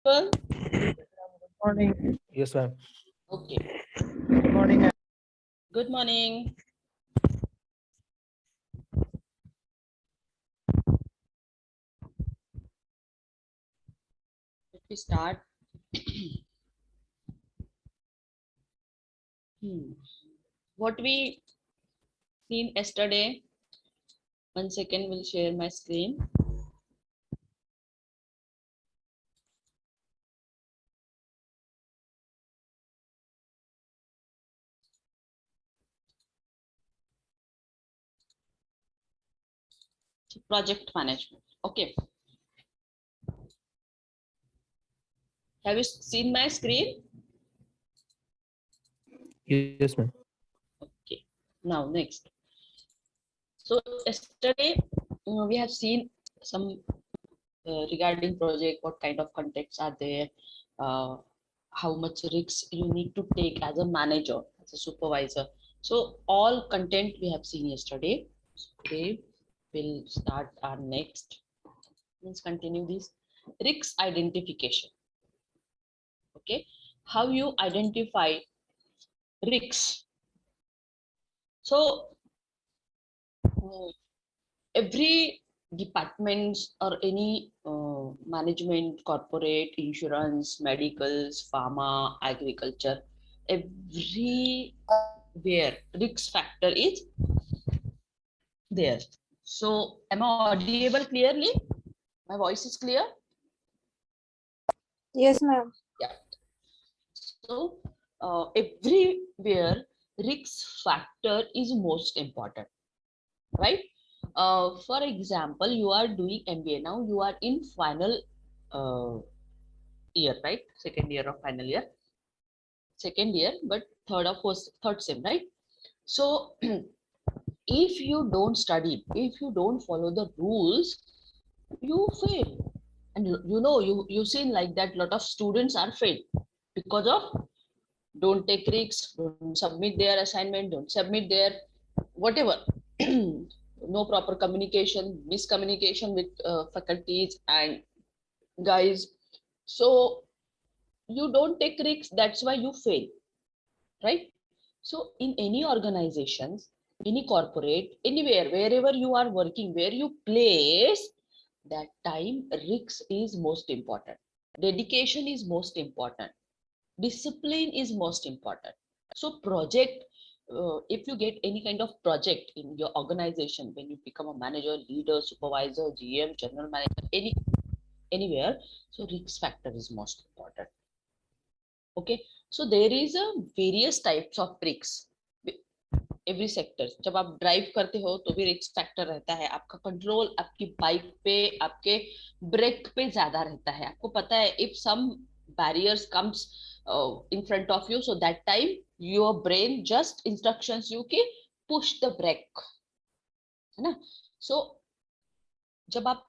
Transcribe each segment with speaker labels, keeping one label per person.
Speaker 1: Well,
Speaker 2: Morning. Yes, ma'am.
Speaker 1: okay.
Speaker 2: Good morning.
Speaker 1: Good morning. Let me start. What we seen yesterday. 1 second, will share my screen. Project management. Okay. Have you seen my screen?
Speaker 2: Yes, ma'am.
Speaker 1: Okay. Now next. So yesterday we have seen some regarding project, what kind of contexts are there, uh, how much risks you need to take as a manager, as a supervisor. So all content we have seen yesterday. Today we'll start our next. Let's continue this risk identification. Okay, how you identify risks. So every departments or any management, corporate, insurance, medicals, pharma, agriculture, everywhere risk factor is there. So am I audible clearly? My voice is clear?
Speaker 3: Yes, ma'am.
Speaker 1: Yeah. So everywhere risk factor is most important, right? For example, you are doing MBA now, you are in final uh, year, right? Second year of final year, second year, but third or fourth, third sem, right? So if you don't study, if you don't follow the rules, you fail. And you seen like that lot of students are failed because of don't take risks, don't submit their assignment, don't submit their whatever. No proper communication, miscommunication with faculties and guys. So you don't take risks, that's why you fail, right? So in any organizations, any corporate, anywhere, wherever you are working, where you place, that time risks is most important, dedication is most important, discipline is most important. So project, if you get any kind of project in your organization, when you become a manager, leader, supervisor, GM, general manager, anywhere, so risk factor is most important. Okay, so there is a various types of risks. Every sector, जब आप drive करते हो तो भी risk factor रहता है, आपका control आपकी बाइक पे, आपके ब्रेक पे ज्यादा रहता है। आपको पता है if some barriers comes in front of you, so that time your brain just instructions you कि पुश द ब्रेक, है ना? सो जब आप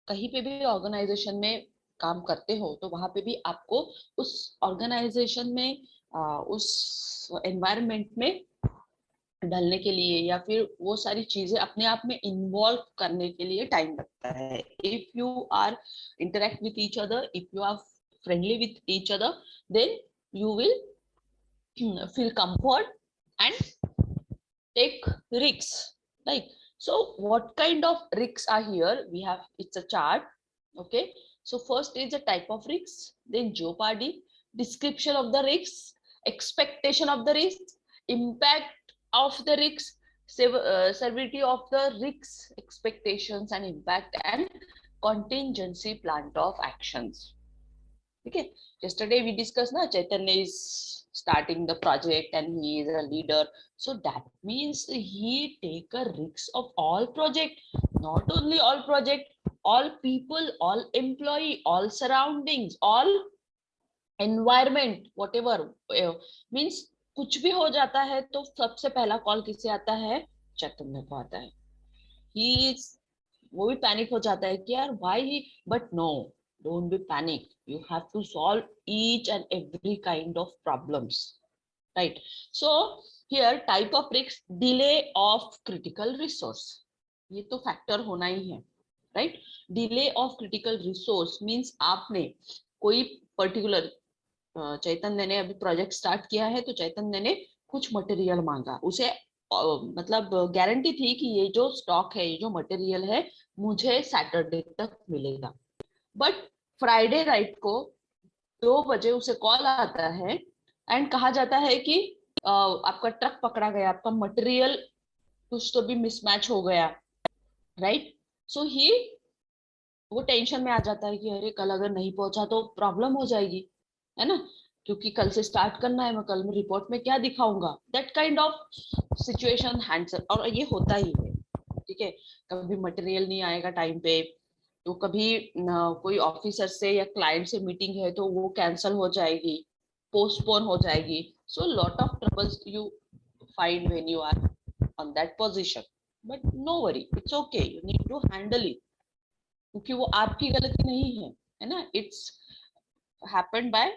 Speaker 1: कहीं पे भी ऑर्गेनाइजेशन में काम करते हो तो वहां पे भी आपको उस ऑर्गेनाइजेशन में उस एनवायरनमेंट में ढलने के लिए या फिर वो सारी चीजें अपने आप में इन्वॉल्व करने के लिए टाइम लगता है। If you are interact with each other, if you are friendly with each other, then you will feel comfort and take risks, like. So what kind of risks are here? We have, it's a chart. Okay, so first is the type of risks, then jeopardy, description of the risks, expectation of the risks, impact of the risks, severity of the risks, expectations and impact, and contingency plan of actions. Okay, yesterday we discussed na Chaitanya is starting the project and he is a leader. So that means he take a risk of all project, not only all project, all people, all employee, all surroundings, all environment, whatever means कुछ भी हो जाता है तो सबसे पहला call किसे आता है? चैतन्य को आता है। He is, वो भी पैनिक हो जाता है कि यार why he, but no, don't be panic, you have to solve each and every kind of problems, right? So here type of risk, delay of critical resource, ये तो फैक्टर होना ही है, right? Delay of critical resource means आपने कोई particular, चैतन्य ने अभी project start किया है तो चैतन्य ने कुछ मटेरियल मांगा, उसे मतलब गारंटी थी कि ये जो स्टॉक है, ये जो मटेरियल है, मुझे सैटरडे तक मिलेगा। बट फ्राइडे राइट को 2 बजे उसे कॉल आता है एंड कहा जाता है कि आपका ट्रक पकड़ा गया, आपका मटेरियल कुछ तो भी मिसमैच हो गया, राइट। सो ही वो टेंशन में आ जाता है कि अरे कल अगर नहीं पहुंचा तो प्रॉब्लम हो जाएगी, है ना, क्योंकि कल से स्टार्ट करना है, मैं कल में रिपोर्ट में क्या दिखाऊंगा, that kind of situation hands. और ये होता ही है, ठीक है। कभी मटेरियल नहीं आएगा टाइम पे, तो कभी कोई ऑफिसर से या क्लाइंट से मीटिंग है तो वो कैंसिल हो जाएगी, पोस्टपोन हो जाएगी। So lot of troubles you find when you are on that position, but no worry, it's okay, you need to handle it, क्योंकि वो आपकी गलती नहीं है ना, इट्स हैपेंड बाय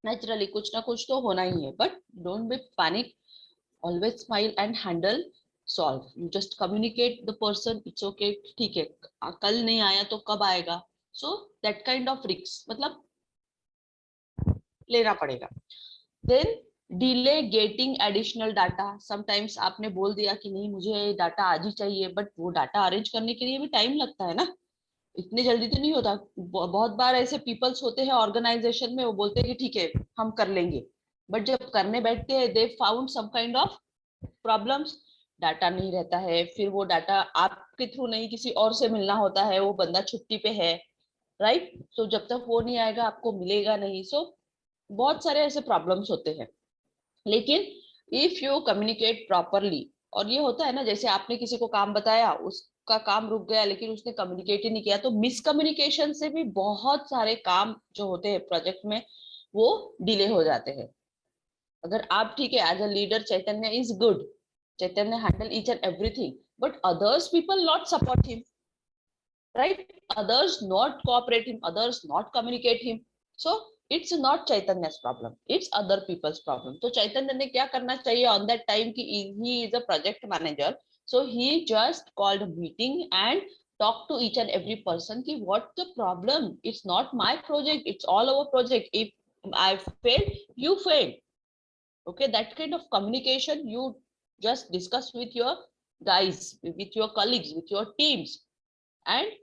Speaker 1: नेचुरली, कुछ ना कुछ तो होना ही है। But don't be panic, always smile and handle, solve, you just communicate the person, it's okay, ठीक है, कल नहीं आया तो कब आएगा। So that kind of risk मतलब लेना पड़ेगा। Then delay getting additional data, sometimes आपने बोल दिया कि नहीं मुझे डाटा आज ही चाहिए, बट वो डाटा अरेंज करने के लिए भी टाइम लगता है ना, इतनी जल्दी तो नहीं होता। बहुत बार ऐसे पीपल्स होते हैं ऑर्गेनाइजेशन में, वो बोलते हैं कि ठीक है हम कर लेंगे, बट जब करने बैठते हैं they found some kind of problems, data नहीं रहता है, फिर वो डाटा आपके थ्रू नहीं किसी और से मिलना होता है, वो बंदा छुट्टी पे है, राइट। तो जब तक वो नहीं आएगा आपको मिलेगा नहीं। सो बहुत सारे ऐसे प्रॉब्लम्स होते हैं। लेकिन इफ यू कम्युनिकेट प्रॉपरली, और ये होता है ना, जैसे आपने किसी को काम बताया, उसका काम रुक गया लेकिन उसने कम्युनिकेट ही नहीं किया, तो मिसकम्युनिकेशन से भी बहुत सारे काम जो होते हैं प्रोजेक्ट में वो डिले हो जाते हैं। अगर आप ठीक है as a leader, Chaitanya is good, Chaitanya handle each and everything, but others people not support him, right, others not cooperate him, others not communicate him, so it's not chaitanya's problem, it's other people's problem. तो चैतन्य ने क्या करना चाहिए on that time कि he is a project manager, so he just called a meeting and talk to each and every person कि what the problem, it's not my project, it's all our project, if I failed, you failed, okay. That kind of communication you just discuss with your guys, with your colleagues, with your teams, and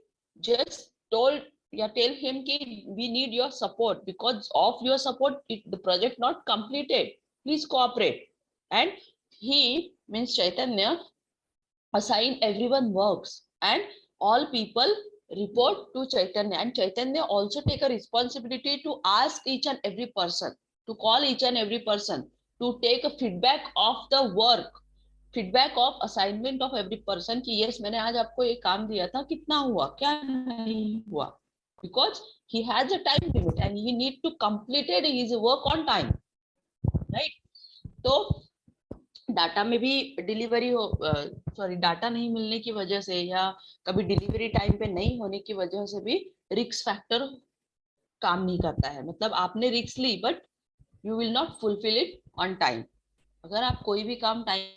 Speaker 1: just told, yeah, tell him ki we need your support, because of your support the project not completed, please cooperate. And he means Chaitanya assign everyone works and all people report to Chaitanya, and Chaitanya also take a responsibility to ask each and every person, to call each and every person, to take a feedback of the work, feedback of assignment of every person कि yes मैंने आज आपको ये काम दिया था, कितना हुआ क्या नहीं हुआ, because he has a time limit and he need to completed his work on time, right. तो डाटा में भी डिलीवरी हो, सॉरी डाटा नहीं मिलने की वजह से या कभी डिलीवरी टाइम पे नहीं होने की वजह से भी रिस्क फैक्टर काम नहीं करता है, मतलब आपने रिस्क ली but you will not fulfil it on time. अगर आप कोई भी काम time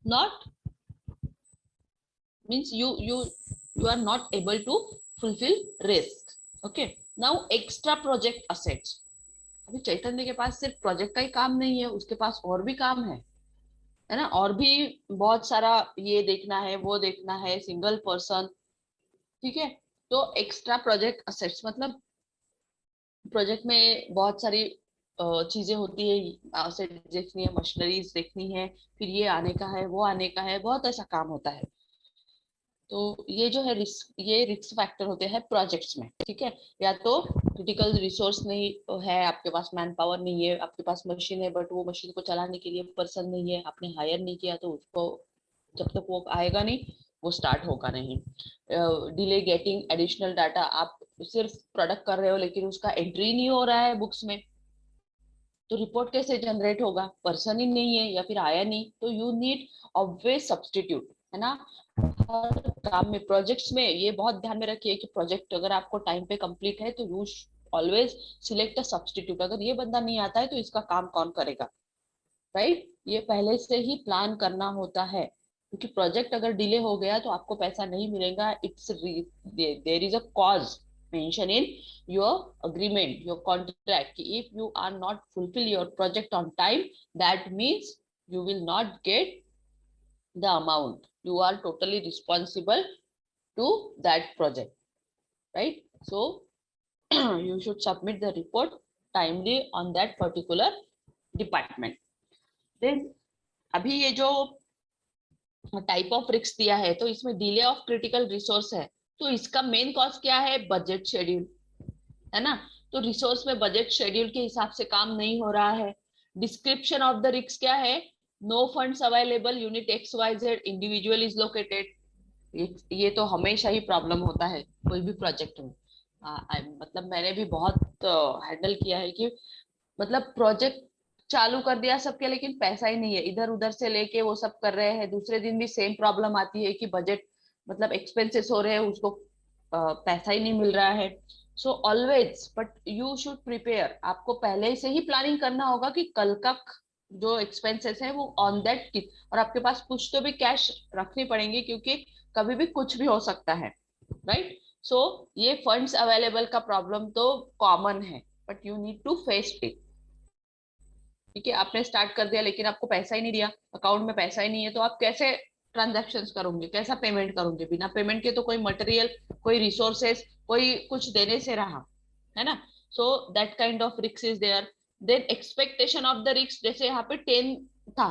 Speaker 1: not means you are not able to fulfill risk, okay. Now extra project assets, अभी चैतन्य के पास सिर्फ प्रोजेक्ट का ही काम नहीं है, उसके पास और भी काम है ना, और भी बहुत सारा ये देखना है वो देखना है, सिंगल पर्सन, ठीक है। तो एक्स्ट्रा प्रोजेक्ट असेट्स मतलब प्रोजेक्ट में बहुत सारी चीजें होती है, असेट देखनी है, मशीनरीज देखनी है, फिर ये आने का है वो आने का है, बहुत ऐसा काम होता है। तो ये जो है रिस्क, ये रिस्क फैक्टर होते हैं प्रोजेक्ट्स में, ठीक है। या तो क्रिटिकल रिसोर्स नहीं है आपके पास, मैन पावर नहीं है आपके पास, मशीन है बट वो मशीन को चलाने के लिए पर्सन नहीं है, आपने हायर नहीं किया, तो उसको जब तक वो आएगा नहीं वो स्टार्ट होगा नहीं। डिले गेटिंग एडिशनल डाटा, आप सिर्फ प्रोडक्ट कर रहे हो लेकिन उसका एंट्री नहीं हो रहा है बुक्स में, तो रिपोर्ट कैसे जनरेट होगा, पर्सन ही नहीं है या फिर आया नहीं, तो यू नीड ऑलवेज सब्सटीट्यूट, है ना। हर काम में, प्रोजेक्ट्स में ये बहुत ध्यान में रखिए कि प्रोजेक्ट अगर आपको टाइम पे कंप्लीट है तो you always select a substitute, अगर ये बंदा नहीं आता है तो इसका काम कौन करेगा, राइट। ये पहले से ही प्लान करना होता है। क्योंकि प्रोजेक्ट अगर डिले हो गया तो आपको पैसा नहीं मिलेगा. It's there is a cause mention in your agreement, your contract, कि if you are not fulfil your project on time, that means you will not get the amount. You are totally responsible to that project, right? So you should submit the report timely on that particular department. Then अभी ये जो type of risk दिया है, तो इसमें delay of critical resource है. तो इसका मेन कॉज क्या है? बजट शेड्यूल, है ना. तो रिसोर्स में बजट शेड्यूल के हिसाब से काम नहीं हो रहा है. डिस्क्रिप्शन ऑफ द रिस्क क्या है? No funds available, unit X Y Z, individual is located. ये तो हमेशा ही प्रॉब्लम होता है कोई भी प्रोजेक्ट में. मतलब मैंने भी बहुत हैंडल किया है कि मतलब प्रोजेक्ट चालू कर दिया सबके, लेकिन पैसा ही नहीं है. इधर उधर से लेके वो सब कर रहे हैं, दूसरे दिन भी सेम प्रॉब्लम आती है कि बजट मतलब एक्सपेंसेस हो रहे हैं, उसको पैसा ही नहीं मिल रहा है. So always, but you should prepare. आपको पहले से ही प्लानिंग करना होगा कि कल का जो एक्सपेंसेस है वो ऑन दैट की, और आपके पास कुछ तो भी कैश रखनी पड़ेंगे, क्योंकि कभी भी कुछ भी हो सकता है, राइट. सो ये फंड्स अवेलेबल का प्रॉब्लम तो कॉमन है, but you need to face it. ठीक है, आपने स्टार्ट कर दिया लेकिन आपको पैसा ही नहीं दिया, अकाउंट में पैसा ही नहीं है, तो आप कैसे ट्रांजैक्शंस करोगे, कैसा पेमेंट करोगे? बिना पेमेंट के तो कोई मटेरियल, कोई रिसोर्सेस, कोई कुछ देने से रहा, है ना. So that kind of risk is there. Then expectation of the risk, जैसे यहाँ पे 10 था,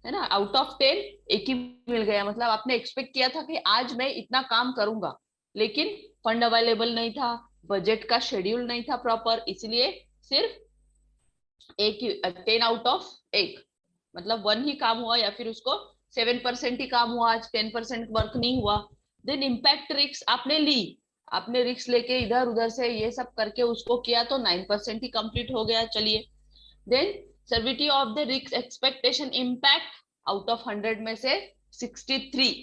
Speaker 1: है ना, आउट ऑफ 10 एक ही मिल गया. मतलब आपने एक्सपेक्ट किया था कि आज मैं इतना काम करूंगा, लेकिन फंड अवेलेबल नहीं था, बजट का शेड्यूल नहीं था प्रॉपर, इसलिए सिर्फ एक ही 10 आउट ऑफ एक, मतलब 1 ही काम हुआ, या फिर उसको 7% ही काम हुआ, आज 10% वर्क नहीं हुआ. देन इम्पैक्ट रिस्क आपने ली, आपने रिस्क लेके इधर उधर से ये सब करके उसको किया, तो 9% ही कंप्लीट हो गया. चलिए. Then severity of the risk expectation impact, out of 100 में से 63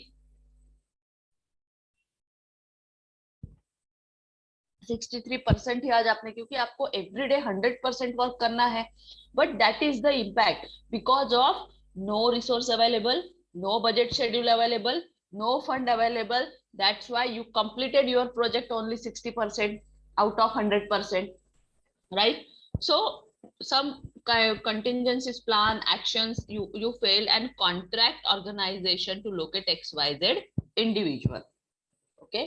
Speaker 1: 63% ही आज आपने, क्योंकि आपको एवरीडे 100% वर्क करना है. But that is the impact because of no resource available, no budget schedule available, no fund available. That's why you completed your project only 60% out of 100%, right? So some contingencies plan actions you fail, and contract organization to locate XYZ individual. Okay.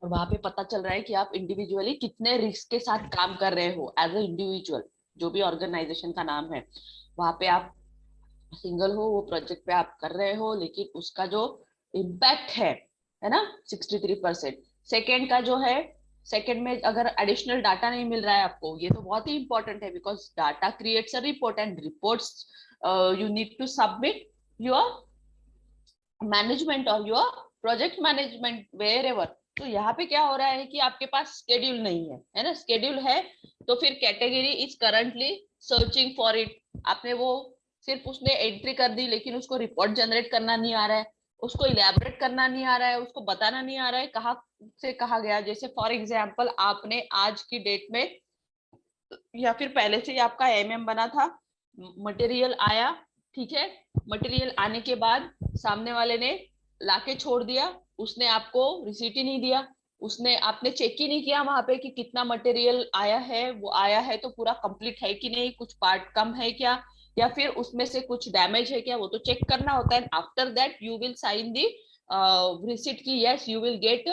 Speaker 1: और वहां पे पता चल रहा है कि आप individually कितने रिस्क के साथ काम कर रहे हो एज ए इंडिविजुअल. जो भी ऑर्गेनाइजेशन का नाम है, वहां पे आप सिंगल हो, वो प्रोजेक्ट पे आप कर रहे हो, लेकिन उसका जो इम्पैक्ट है ना, 63%. सेकेंड का जो है, सेकेंड में अगर एडिशनल डाटा नहीं मिल रहा है आपको, ये तो बहुत ही इंपॉर्टेंट है, because data creates a report, and reports you need to submit your management और your project management wherever. तो यहाँ पे क्या हो रहा है कि आपके पास स्केड्यूल नहीं है ना. स्केड्यूल है तो फिर category is currently searching for it. आपने वो सिर्फ उसने एंट्री कर दी, लेकिन उसको रिपोर्ट जनरेट करना नहीं आ रहा है, उसको इलेबोरेट करना नहीं आ रहा है, उसको बताना नहीं आ रहा है कहाँ से कहा गया. जैसे फॉर एग्जाम्पल, आपने आज की डेट में या फिर पहले से ही आपका एमएम बना था, मटेरियल आया, ठीक है, मटेरियल आने के बाद सामने वाले ने लाके छोड़ दिया, उसने आपको रिसीट ही नहीं दिया, उसने आपने चेक ही नहीं किया वहां पे कि कितना मटेरियल आया है, वो आया है तो पूरा कंप्लीट है कि नहीं, कुछ पार्ट कम है क्या, या फिर उसमें से कुछ डैमेज है क्या, वो तो चेक करना होता है. After that you will sign the receipt की yes you will get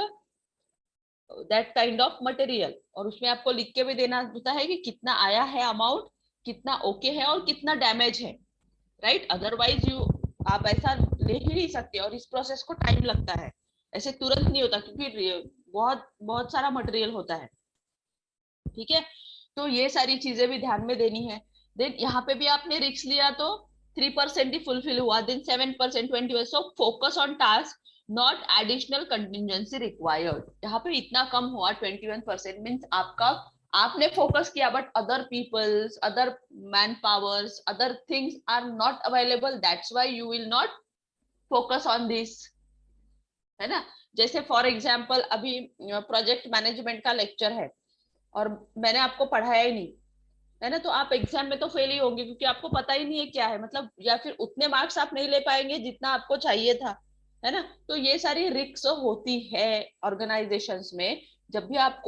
Speaker 1: that kind of material. और उसमें आपको लिख के भी देना होता है कि कितना आया है अमाउंट, कितना ओके है और कितना डैमेज है, राइट. अदरवाइज यू आप ऐसा ले ही नहीं सकते, और इस प्रोसेस को टाइम लगता है, ऐसे तुरंत नहीं होता, क्योंकि बहुत बहुत सारा मटेरियल होता है. ठीक है, तो ये सारी चीजें भी ध्यान में देनी है. देन यहाँ पे भी आपने रिस्क लिया तो 3% ही फुलफिल हुआ, then 7% 20%. So focus on task, not additional contingency required. यहाँ पे इतना कम हुआ 21%, मीन्स आपका आपने फोकस किया, but other peoples, other man powers, other things are not available. That's why you will not focus on this, है ना. जैसे फॉर एग्जाम्पल अभी प्रोजेक्ट मैनेजमेंट का लेक्चर है और मैंने आपको पढ़ाया ही नहीं, है ना, तो आप एग्जाम में तो फेल ही होंगे क्योंकि आपको पता ही नहीं है क्या है, मतलब या फिर उतने मार्क्स आप नहीं ले पाएंगे जितना आपको चाहिए था, है ना। तो ये सारी रिस्क होती है ऑर्गेनाइजेशंस में। जब भी आप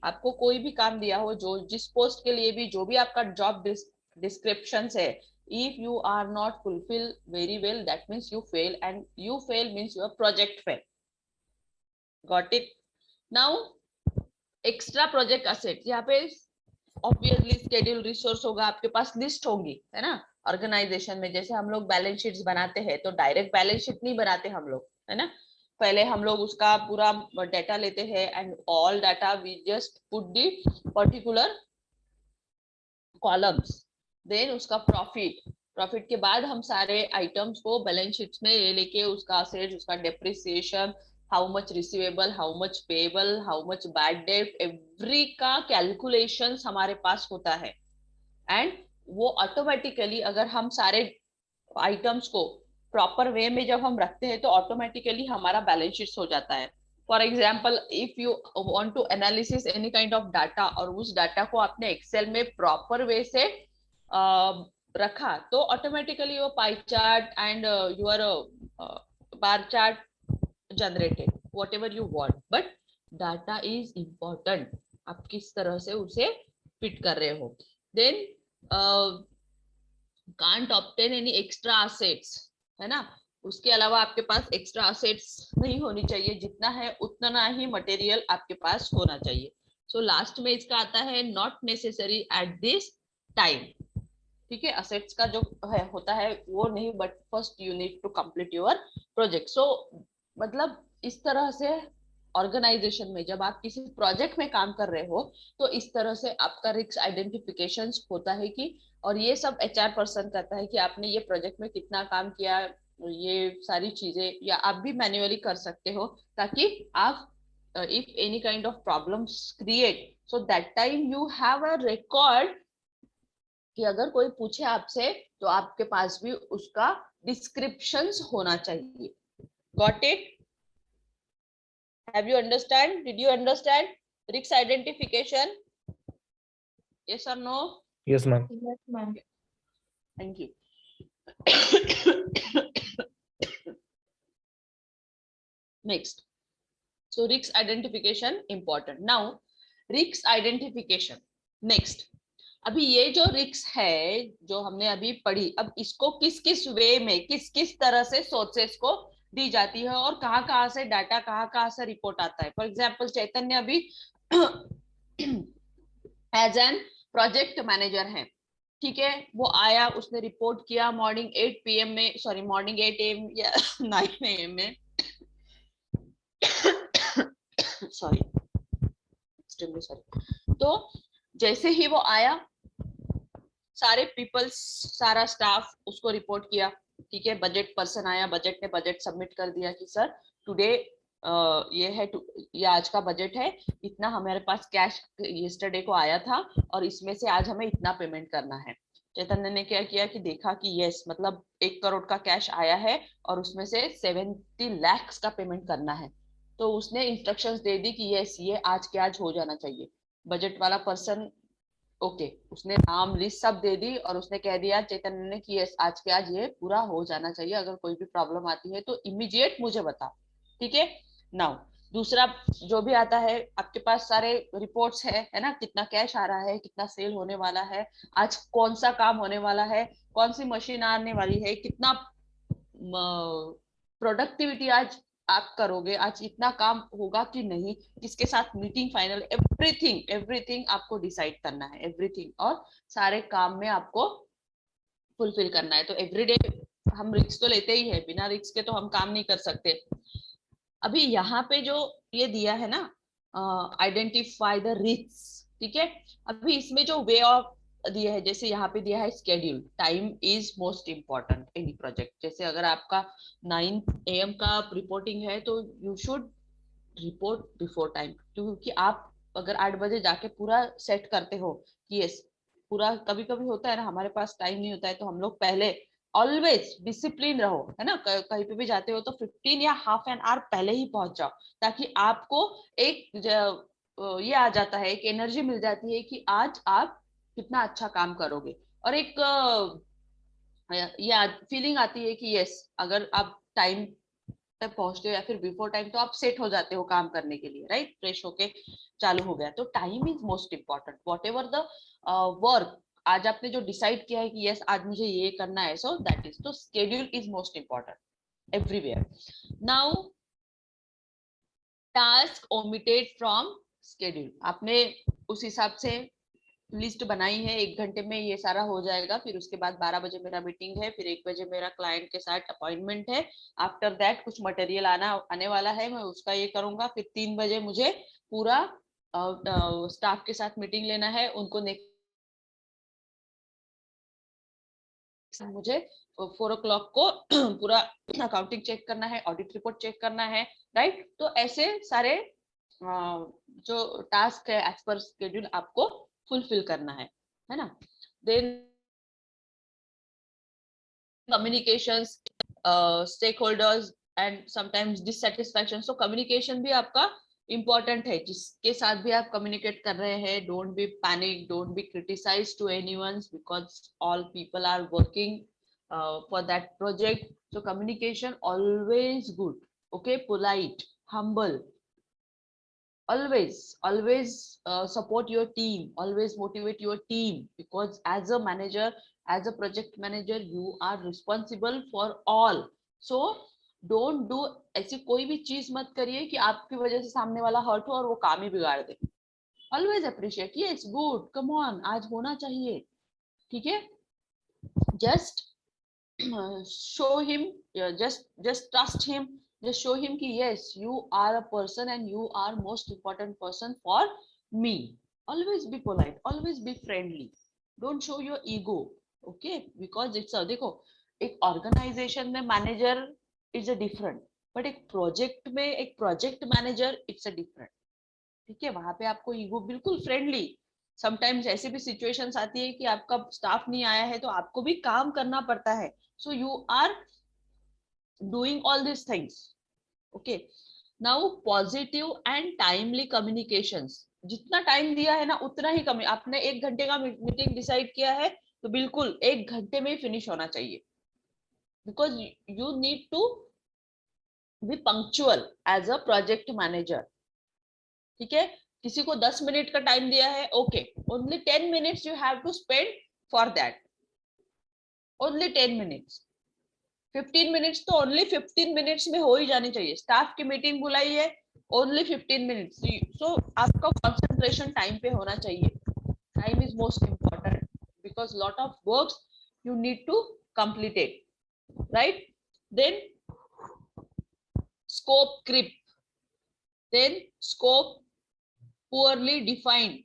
Speaker 1: आपको कोई भी काम दिया हो, जो जिस पोस्ट के लिए भी जो भी आपका जॉब डिस्क्रिप्शन है, if you are not fulfill very well, that means you fail, and you fail means your project fail. Got it? Now extra project asset, यहाँ पे ऑब्वियसली स्केड्यूल रिसोर्स होगा, आपके पास लिस्ट होगी, है ना। ऑर्गेनाइजेशन में जैसे हम लोग बैलेंस शीट्स बनाते हैं तो डायरेक्ट बैलेंस शीट नहीं बनाते हम लोग, है ना। पहले हम लोग उसका पूरा डेटा लेते हैं and all data we just put the particular columns, then उसका प्रॉफिट के बाद हम सारे आइटम्स को बैलेंस शीट्स में ये लेके उसका असेट्स, उसका depreciation, how much receivable, how much payable, how much bad debt, every का कैलकुलेशंस हमारे पास होता है। एंड वो ऑटोमेटिकली अगर हम सारे आइटम्स को प्रॉपर वे में जब हम रखते हैं तो ऑटोमेटिकली हमारा बैलेंस शीट हो जाता है। For example if you want to analysis any kind of data और उस डाटा को आपने एक्सेल में प्रॉपर वे से रखा तो ऑटोमेटिकली वो pie chart and your bar chart generated, whatever you want, but data is important. आप किस तरह से उसे फिट कर रहे हो। Then can't obtain any extra assets, है ना। उसके अलावा आपके पास एक्स्ट्रा असेट्स नहीं होनी चाहिए, जितना है उतना ही मटेरियल आपके पास होना चाहिए। सो लास्ट में इसका आता है not necessary at this time. ठीक है, असेट्स का जो है होता है वो नहीं, but first you need to complete your project. So मतलब इस तरह से ऑर्गेनाइजेशन में जब आप किसी प्रोजेक्ट में काम कर रहे हो तो इस तरह से आपका रिस्क आइडेंटिफिकेशन होता है कि, और ये सब एचआर पर्सन करता है कि आपने ये प्रोजेक्ट में कितना काम किया, ये सारी चीजें, या आप भी मैन्युअली कर सकते हो ताकि आप if any kind of problems create so that time you have a record कि अगर कोई पूछे आपसे तो आपके पास भी उसका डिस्क्रिप्शंस होना चाहिए। Got it? Have you understand? Did you understand risk identification? Yes or no?
Speaker 2: Yes, ma'am.
Speaker 3: Yes, ma'am.
Speaker 1: Thank you. Next. So risk identification important. Now risk identification. Next. अभी ये जो रिस्क है जो हमने अभी पढ़ी, अब इसको किस किस वे में किस किस तरह से सोर्सेस को दी जाती है और कहाँ से डाटा कहाँ से रिपोर्ट आता है। फॉर एग्जाम्पल चैतन्य अभी एज एन प्रोजेक्ट मैनेजर है, ठीक है। वो आया, उसने रिपोर्ट किया मॉर्निंग 8 PM में, सॉरी मॉर्निंग 8 AM या 9 AM में सॉरी एक्सट्रीमली सॉरी। तो जैसे ही वो आया सारे पीपल्स, सारा स्टाफ उसको रिपोर्ट किया, ठीक है। बजट पर्सन आया, बजट ने बजट सबमिट कर दिया कि सर टुडे ये है, ये आज का बजट है, इतना हमारे पास कैश यस्टरडे को आया था और इसमें से आज हमें इतना पेमेंट करना है। चैतन्य ने क्या किया कि देखा कि यस मतलब 1 करोड़ का कैश आया है और उसमें से 70 lakhs का पेमेंट करना है। तो उसने इंस्ट्रक्शंस दे दी कि यस ये आज के आज हो जाना चाहिए। बजट वाला पर्सन ओके उसने नाम लिस्ट सब दे दी और उसने कह दिया चैतन्य ने कि यस आज के आज ये पूरा हो जाना चाहिए, अगर कोई भी प्रॉब्लम आती है तो इमीडिएट मुझे बता, ठीक है। नाउ दूसरा जो भी आता है आपके पास सारे रिपोर्ट्स है ना, कितना कैश आ रहा है, कितना सेल होने वाला है, आज कौन सा काम होने वाला है, कौन सी मशीन आने वाली है, कितना प्रोडक्टिविटी आज आप करोगे, आज इतना काम होगा कि नहीं, किसके साथ मीटिंग फाइनल, एवरीथिंग एवरीथिंग आपको डिसाइड करना है, एवरीथिंग, और सारे काम में आपको फुलफिल करना है। तो एवरीडे हम रिस्क तो लेते ही है, बिना रिस्क के तो हम काम नहीं कर सकते। अभी यहाँ पे जो ये दिया है ना आइडेंटिफाई द रिस्क, ठीक है। अभी इसमें जो वे ऑफ दिया है, जैसे यहाँ पे दिया है schedule, time is most important any project. जैसे अगर आपका 9 AM का रिपोर्टिंग है तो you should report before time, क्योंकि आप अगर 8 बजे जाके पूरा सेट करते हो कि यस पूरा, कभी कभी होता है ना हमारे पास टाइम नहीं होता है तो हम लोग पहले ऑलवेज डिसिप्लिन रहो, है ना। कहीं पे भी जाते हो तो 15 या हाफ एन आवर पहले ही पहुंच जाओ, ताकि आपको एक ये आ जाता है, एक एनर्जी मिल जाती है कि आज आप कितना अच्छा काम करोगे। और एक ये फीलिंग आती है कि यस, अगर आप टाइम तक पहुंचते हो या फिर बिफोर टाइम, तो आप सेट हो जाते हो काम करने के लिए, राइट, फ्रेश होके चालू हो गया। तो time is most important, what ever the work आज आपने जो डिसाइड किया है कि यस आज मुझे ये करना है, सो दैट इज, तो schedule is most important everywhere. Now task omitted from schedule, आपने उस हिसाब से लिस्ट बनाई है, 1 घंटे में ये सारा हो जाएगा, फिर उसके बाद 12 बजे मेरा मीटिंग है, फिर 1 बजे मेरा क्लाइंट के साथ अपॉइंटमेंट है, आफ्टर दैट कुछ मटेरियल आने वाला है, मैं उसका ये करूंगा, फिर 3 बजे मुझे पूरा स्टाफ के साथ मीटिंग लेना है, उनको मुझे 4 o'clock को पूरा अकाउंटिंग चेक करना है, ऑडिट रिपोर्ट चेक करना है, राइट। तो ऐसे सारे जो टास्क है एज पर शेड्यूल आपको फुलफिल करना है ना। Then communications, stakeholders and sometimes dissatisfaction, so communication भी आपका इंपॉर्टेंट है, जिसके साथ भी आप कम्युनिकेट कर रहे हैं। Don't be panic, don't be criticise to anyone, because all people are working for that project. So communication always good, okay, polite, humble, always support your team, always motivate your team, because as a manager, as a project manager, you are responsible for all. So don't do ऐसी कोई भी चीज मत करिए कि आपकी वजह से सामने वाला हर्ट हो और वो काम ही बिगाड़ दे। Always appreciate, yes good, come on, आज होना चाहिए, ठीक है। Just show him, just trust him, just show him ki yes, you are a person and you are most important person for me. Always be polite, always be friendly, don't show your ego, okay, because it's a, देखो, एक organisation में manager is a different, but एक project में एक project manager it's a different, ठीक है। वहां पे आपको ईगो बिल्कुल फ्रेंडली, समटाइम्स ऐसी भी सिचुएशंस आती है कि आपका स्टाफ नहीं आया है तो आपको भी काम करना पड़ता है, so you are doing all this things, okay. Now positive and timely communications, जितना टाइम दिया है ना उतना ही कम, आपने 1 घंटे का मीटिंग डिसाइड किया है तो बिल्कुल 1 घंटे में ही फिनिश होना चाहिए, because you need to be punctual as a project manager, ठीक है। किसी को 10 मिनट का टाइम दिया है, okay, only 10 minutes you have to spend for that, only 10 minutes. 15 minutes तो ओनली 15 मिनट्स में हो ही जानी चाहिए। स्टाफ की मीटिंग बुलाई है, ओनली 15 मिनट्स, सो आपका कंसंट्रेशन टाइम पे होना चाहिए। Time is most important because lot of works you need to complete it, right. Then scope creep, then scope poorly defined,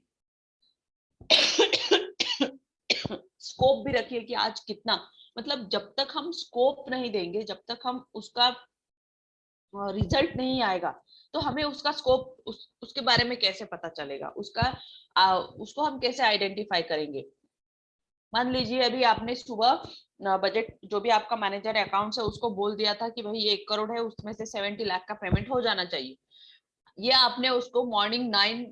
Speaker 1: scope भी रखिए कि आज कितना, मतलब जब तक हम स्कोप नहीं देंगे, जब तक हम उसका रिजल्ट नहीं आएगा, तो हमें उसका स्कोप उसके बारे में कैसे पता चलेगा, उसको हम कैसे आइडेंटिफाई करेंगे। मान लीजिए अभी आपने सुबह बजट, जो भी आपका मैनेजर अकाउंट है उसको बोल दिया था कि भाई ये 1 करोड़ है, उसमें से 70 लाख का पेमेंट हो जाना चाहिए। ये आपने उसको मॉर्निंग 9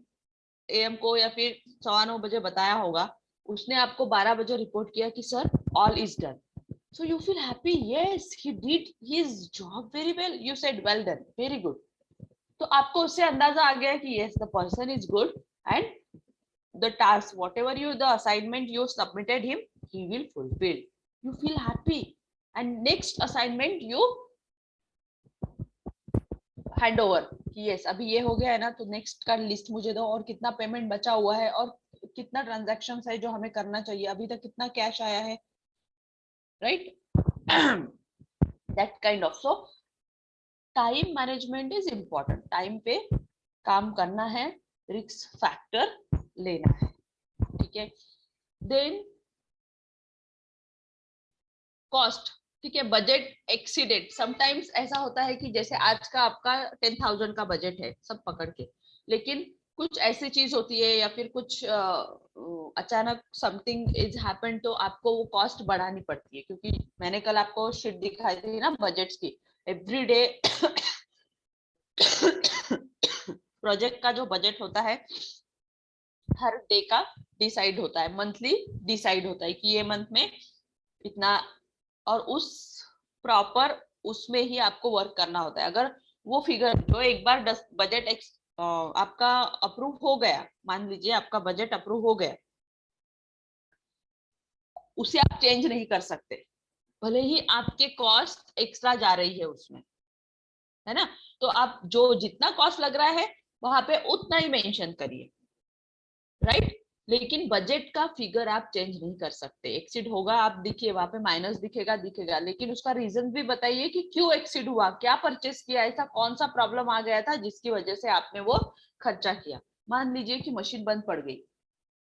Speaker 1: AM को या फिर 9:15 बजे बताया होगा, उसने आपको 12 बजे रिपोर्ट किया कि sir all is done, so you feel happy, yes he did his job very well, you said well done, very good, तो आपको उससे अंदाजा आ गया कि yes the person is good and the task whatever you the assignment you submitted him, he will fulfill, you feel happy, and next assignment you hand over कि yes अभी ये हो गया है ना, तो नेक्स्ट का लिस्ट मुझे दो, और कितना पेमेंट बचा हुआ है और कितना ट्रांजैक्शंस है जो हमें करना चाहिए, अभी तक कितना कैश आया है, right. That kind of, so time management is important, time पे काम करना है, रिस्क फैक्टर लेना है, ठीक है। देन कॉस्ट, ठीक है, बजट एक्सीडेड, समटाइम्स ऐसा होता है कि जैसे आज का आपका 10,000 का बजट है सब पकड़ के, लेकिन कुछ ऐसी चीज होती है या फिर कुछ अचानक समथिंग इज हैपन, तो आपको वो कॉस्ट बढ़ानी पड़ती है, क्योंकि मैंने कल आपको शीट दिखाई थी ना बजट्स की, एवरी डे प्रोजेक्ट का जो बजट होता है हर डे का डिसाइड होता है, मंथली डिसाइड होता है कि ये मंथ में इतना, और उस प्रॉपर उसमें ही आपको वर्क करना होता है। अगर वो फिगर जो एक बार बजट आपका अप्रूव हो गया, मान लीजिए आपका बजट अप्रूव हो गया, उसे आप चेंज नहीं कर सकते, भले ही आपके कॉस्ट एक्स्ट्रा जा रही है उसमें, है ना। तो आप जो जितना कॉस्ट लग रहा है वहां पे उतना ही मेंशन करिए, राइट। लेकिन बजट का फिगर आप चेंज नहीं कर सकते। एक्सीड होगा, आप देखिए वहां पे माइनस दिखेगा दिखेगा, लेकिन उसका रीजन भी बताइए कि क्यों एक्सीड हुआ, क्या परचेस किया, ऐसा कौन सा प्रॉब्लम आ गया था जिसकी वजह से आपने वो खर्चा किया। मान लीजिए कि मशीन बंद पड़ गई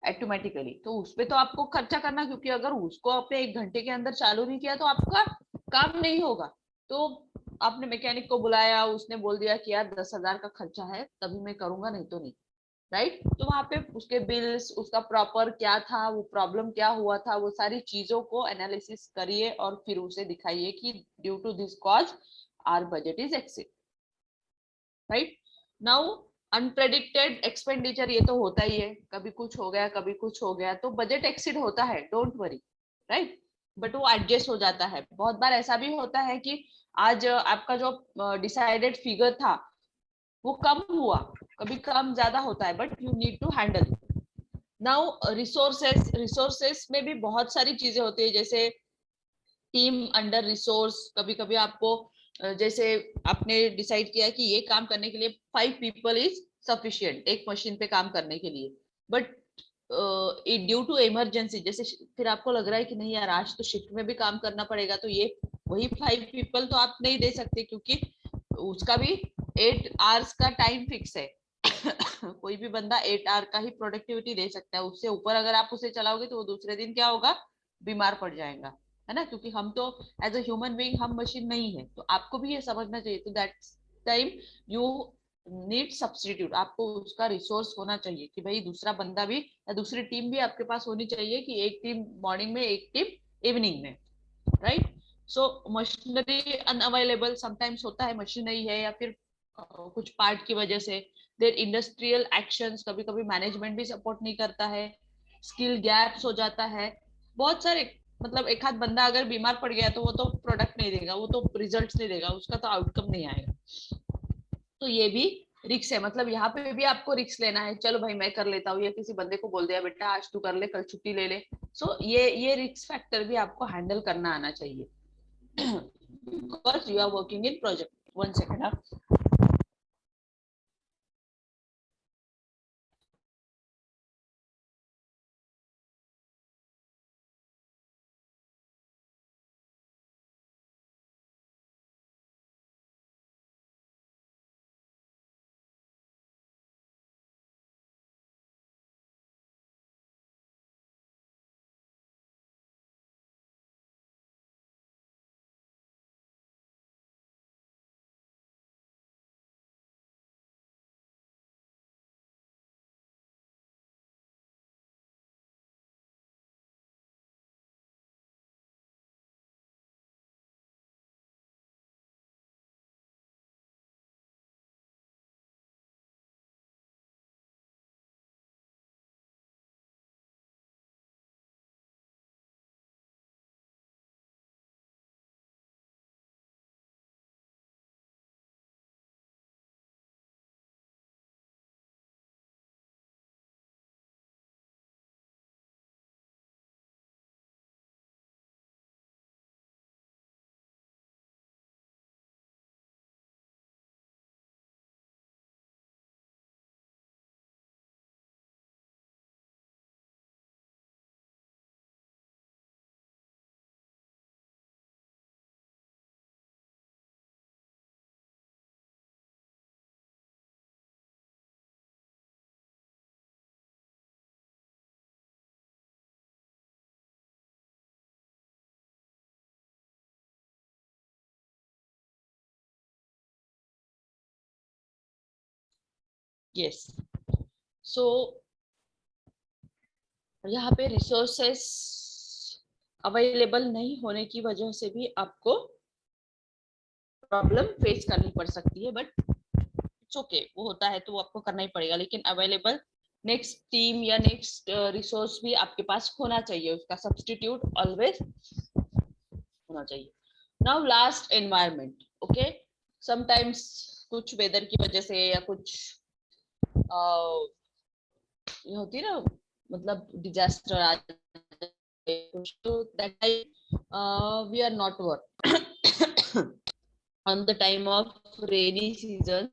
Speaker 1: ऑटोमेटिकली, तो उसपे तो आपको खर्चा करना, क्योंकि अगर उसको आपने 1 घंटे के अंदर चालू नहीं किया तो आपका काम नहीं होगा। तो आपने मैकेनिक को बुलाया, उसने बोल दिया कि यार 10,000 का खर्चा है, तभी मैं करूंगा, नहीं तो नहीं, राइट। तो वहां पे उसके बिल्स, उसका प्रॉपर क्या था, वो प्रॉब्लम क्या हुआ था, वो सारी चीजों को एनालिसिस करिए और फिर उसे दिखाइए कि due to this cause our budget is exceed, right. Now unpredicted expenditure, ये तो होता ही है, कभी कुछ हो गया कभी कुछ हो गया, तो बजट एक्सीड होता है, डोंट वरी, राइट। बट वो एडजस्ट हो जाता है। बहुत बार ऐसा भी होता है कि आज आपका जो डिसाइडेड फिगर था वो कम हुआ, कभी कम ज्यादा होता है, but you need to handle. Now resources, resources में भी बहुत सारी चीजें होती है, जैसे टीम अंडर रिसोर्स। कभी कभी आपको जैसे आपने डिसाइड किया कि ये काम करने के लिए 5 पीपल इज सफिशियंट एक मशीन पे काम करने के लिए, बट ड्यू टू इमरजेंसी, जैसे फिर आपको लग रहा है कि नहीं यार आज तो शिफ्ट में भी काम करना पड़ेगा, तो ये वही 5 पीपल तो आप नहीं दे सकते, क्योंकि उसका भी 8 आवर्स का टाइम फिक्स है। कोई भी बंदा 8 आवर का ही प्रोडक्टिविटी दे सकता है, उससे ऊपर अगर आप उसे चलाओगे तो वो दूसरे दिन क्या होगा, बीमार पड़ जाएगा, है ना। क्योंकि हम तो एज अ ह्यूमन बीइंग, हम मशीन नहीं है, तो आपको भी ये समझना चाहिए। तो that time you need substitute, आपको उसका रिसोर्स होना चाहिए कि भाई दूसरा बंदा भी या दूसरी टीम भी आपके पास होनी चाहिए, कि एक टीम मॉर्निंग में एक टीम इवनिंग में, राइट। सो मशीनरी अनअवेलेबल समटाइम्स होता है, मशीन नहीं है या फिर कुछ पार्ट की वजह से। देर इंडस्ट्रियल एक्शंस, कभी कभी मैनेजमेंट भी सपोर्ट नहीं करता है, स्किल गैप्स हो जाता है, बहुत सारे। मतलब एक आध बंदा अगर बीमार पड़ गया तो वो तो प्रोडक्ट नहीं देगा, वो तो रिजल्ट्स नहीं देगा, उसका तो आउटकम नहीं आएगा। तो ये भी रिक्स है, मतलब यहाँ पे भी आपको रिक्स लेना है। चलो भाई मैं कर लेता हूँ, या किसी बंदे को बोल दिया बेटा आज तू कर ले, कल छुट्टी ले ले। सो ये रिक्स फैक्टर भी आपको हैंडल करना आना चाहिए। Because you are working in project. 1 second. Yes. So यहाँ पे रिसोर्सेस अवेलेबल नहीं होने की वजह से भी आपको प्रॉब्लम फेस करनी पड़ सकती है, बट इट्स ओके, वो होता है तो वो आपको करना ही पड़ेगा। लेकिन अवेलेबल नेक्स्ट टीम या नेक्स्ट रिसोर्स भी आपके पास होना चाहिए, उसका सब्स्टिट्यूट ऑलवेज होना चाहिए. Now last environment. Okay, sometimes कुछ वेदर की वजह से या कुछ ये होती है ना, मतलब डिजास्टर आ जाए, तो that time we are not work on the time of rainy season.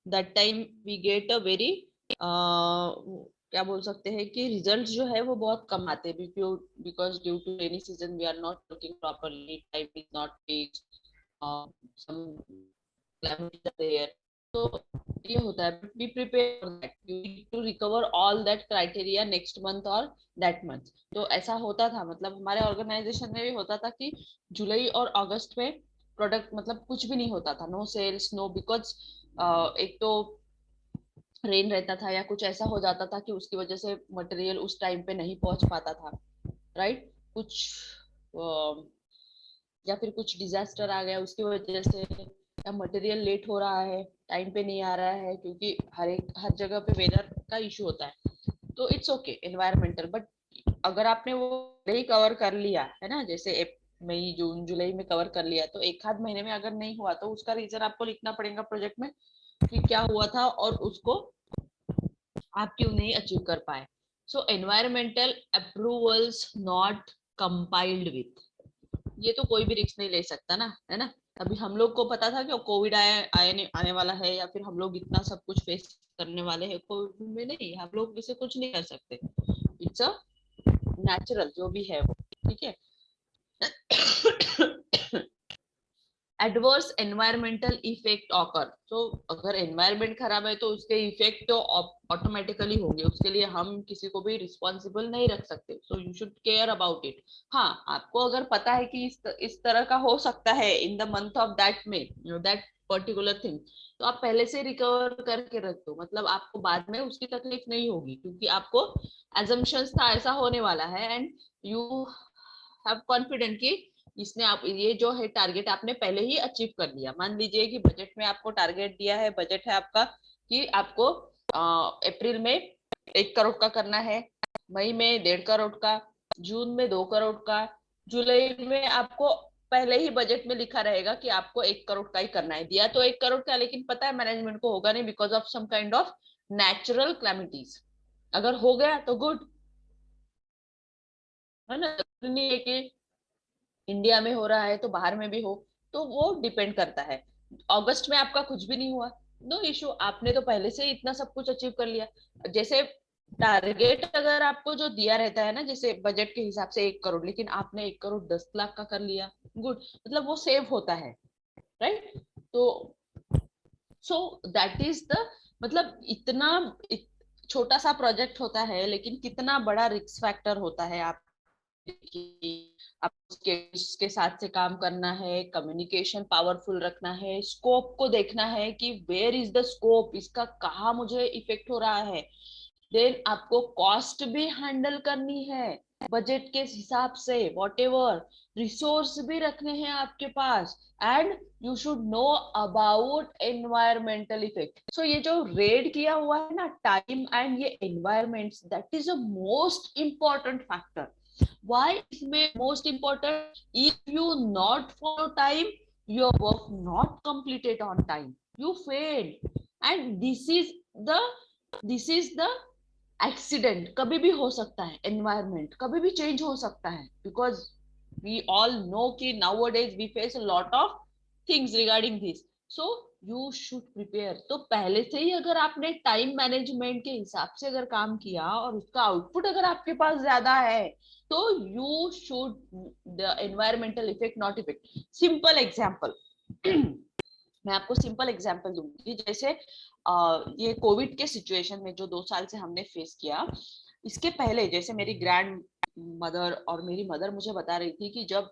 Speaker 1: That time we get a very क्या बोल सकते हैं कि रिजल्ट जो है वो बहुत कम आते हैं, because due to rainy season we are not working properly, time is not fixed, some calamities are there. So ये होता है, but be prepared for that. You need to recover all that criteria next month or that month. तो ऐसा होता था, मतलब हमारे organisation में भी होता था कि जुलाई और अगस्त में प्रोडक्ट मतलब कुछ भी नहीं होता था, नो सेल्स नो, बिकॉज एक तो रेन रहता था या कुछ ऐसा हो जाता था कि उसकी वजह से मटेरियल उस टाइम पे नहीं पहुंच पाता था, राइट. कुछ या फिर कुछ डिजास्टर आ गया उसकी वजह से, या मटेरियल लेट हो रहा है, टाइम पे नहीं आ रहा है, क्योंकि हर जगह पे वेदर का इशू होता है. तो इट्स ओके एनवायरमेंटल, बट अगर आपने वो नहीं कवर कर लिया है ना, जैसे मई जून जुलाई में कवर कर लिया, तो एक आध महीने में अगर नहीं हुआ तो उसका रीजन आपको लिखना पड़ेगा प्रोजेक्ट में कि क्या हुआ था और उसको आप क्यों नहीं अचीव कर पाए. सो environmental approvals not compiled with, ये तो कोई भी रिस्क नहीं ले सकता ना, है ना. अभी हम लोग को पता था कि कोविड आने वाला है, या फिर हम लोग इतना सब कुछ फेस करने वाले हैं कोविड में, नहीं, हम लोग इसे कुछ नहीं कर सकते. इट्स अ नेचुरल जो भी है वो, ठीक है. Adverse environmental effect occur. तो अगर एनवायरमेंट खराब है तो उसके इफेक्ट तो ऑटोमेटिकली होंगे, उसके लिए हम किसी को भी रिस्पॉन्सिबल नहीं रख सकते. सो you should care about it. हाँ, आपको अगर पता है कि इस तरह का हो सकता है in the month of that में, दैट पर्टिकुलर थिंग, तो आप पहले से रिकवर करके रख दो, मतलब आपको बाद में उसकी तकलीफ नहीं होगी, क्योंकि आपको एजम्पशंस था ऐसा होने वाला है, एंड यू हैव कॉन्फिडेंट कि इसने आप ये जो है टारगेट आपने पहले ही अचीव कर लिया. मान लीजिए कि बजट में आपको टारगेट दिया है, बजट है आपका कि आपको अप्रैल में 1 करोड़ का करना है, मई में 1.5 करोड़ का, जून में 2 करोड़ का, जुलाई में आपको पहले ही बजट में लिखा रहेगा कि आपको 1 करोड़ का ही करना है. दिया तो 1 करोड़ का, लेकिन पता है मैनेजमेंट को होगा नहीं because of some kind of natural calamities. अगर हो गया तो गुड, है ना. नहीं है कि इंडिया में हो रहा है तो बाहर में भी हो, तो वो डिपेंड करता है. अगस्त में आपका कुछ भी नहीं हुआ, नो इशू, आपने तो पहले से इतना सब कुछ अचीव कर लिया. जैसे टारगेट अगर आपको जो दिया रहता है ना, जैसे बजट के हिसाब से 1 करोड़, लेकिन आपने 1 करोड़ 10 लाख का कर लिया, गुड, मतलब वो सेव होता है, राइट. तो सो दैट इज द, मतलब इतना छोटा सा प्रोजेक्ट होता है, लेकिन कितना बड़ा रिस्क फैक्टर होता है. आप कि आपके के साथ से काम करना है, कम्युनिकेशन पावरफुल रखना है, स्कोप को देखना है कि वेयर इज द स्कोप, इसका कहाँ मुझे इफेक्ट हो रहा है. देन आपको कॉस्ट भी हैंडल करनी है बजट के हिसाब से, वॉट एवर रिसोर्स भी रखने हैं आपके पास, and you should know about environmental effect. So ये जो रेड किया हुआ है ना, टाइम एंड ये environment, that is a most important factor. why is most important? If you not follow time, your work not completed on time, you failed. And this is the accident कभी भी हो सकता है, environment कभी भी change हो सकता है, बिकॉज वी ऑल नो कि nowadays we face a lot of things regarding this. So you should prepare. तो पहले से ही अगर आपने टाइम मैनेजमेंट के हिसाब से अगर काम किया और उसका आउटपुट अगर आपके पास ज्यादा है, तो you should the environmental effect not effect. Simple example मैं आपको सिंपल एग्जांपल दूंगी. जैसे ये कोविड के सिचुएशन में जो 2 साल से हमने फेस किया, इसके पहले जैसे मेरी ग्रैंड मदर और मेरी मदर मुझे बता रही थी कि जब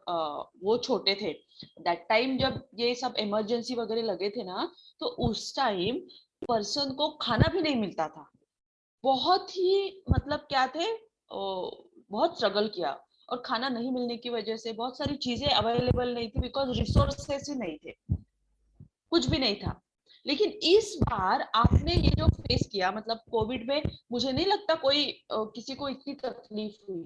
Speaker 1: वो छोटे थे, दैट टाइम जब ये सब इमरजेंसी वगैरह लगे थे ना, तो उस टाइम पर्सन को खाना भी नहीं मिलता था. बहुत ही मतलब क्या थे, बहुत स्ट्रगल किया, और खाना नहीं मिलने की वजह से बहुत सारी चीजें अवेलेबल नहीं थी, बिकॉज रिसोर्सेस ही नहीं थे, कुछ भी नहीं था. लेकिन इस बार आपने ये जो फेस किया, मतलब कोविड में मुझे नहीं लगता कोई किसी को इतनी तकलीफ हुई,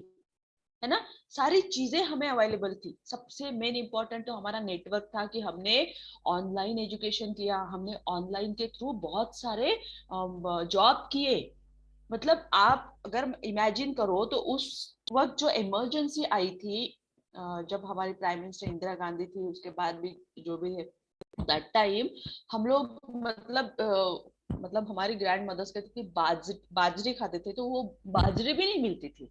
Speaker 1: है ना। सारी चीजें हमें अवेलेबल थी। सबसे मेन इंपॉर्टेंट तो हमारा नेटवर्क था कि हमने ऑनलाइन एजुकेशन किया, हमने ऑनलाइन के थ्रू बहुत सारे जॉब किए। मतलब आप अगर इमेजिन करो तो उस वक्त जो इमरजेंसी आई थी, जब हमारी प्राइम मिनिस्टर इंदिरा गांधी थी, उसके बाद भी जो भी है, दैट टाइम हम लोग मतलब हमारी ग्रैंड मदर्स कहती थी बाजरी खाते थे, तो वो बाजरी भी नहीं मिलती थी,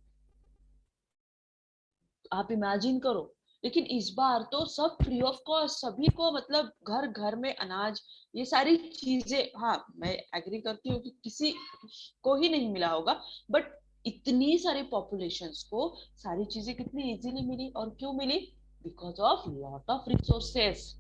Speaker 1: आप इमेजिन करो। लेकिन इस बार तो सब फ्री ऑफ कॉस्ट, सभी को मतलब घर घर में अनाज, ये सारी चीजें। हाँ, मैं एग्री करती हूँ कि किसी को ही नहीं मिला होगा, बट इतनी सारी पॉपुलेशंस को सारी चीजें कितनी इजीली मिली। और क्यों मिली? Because of lot of resources.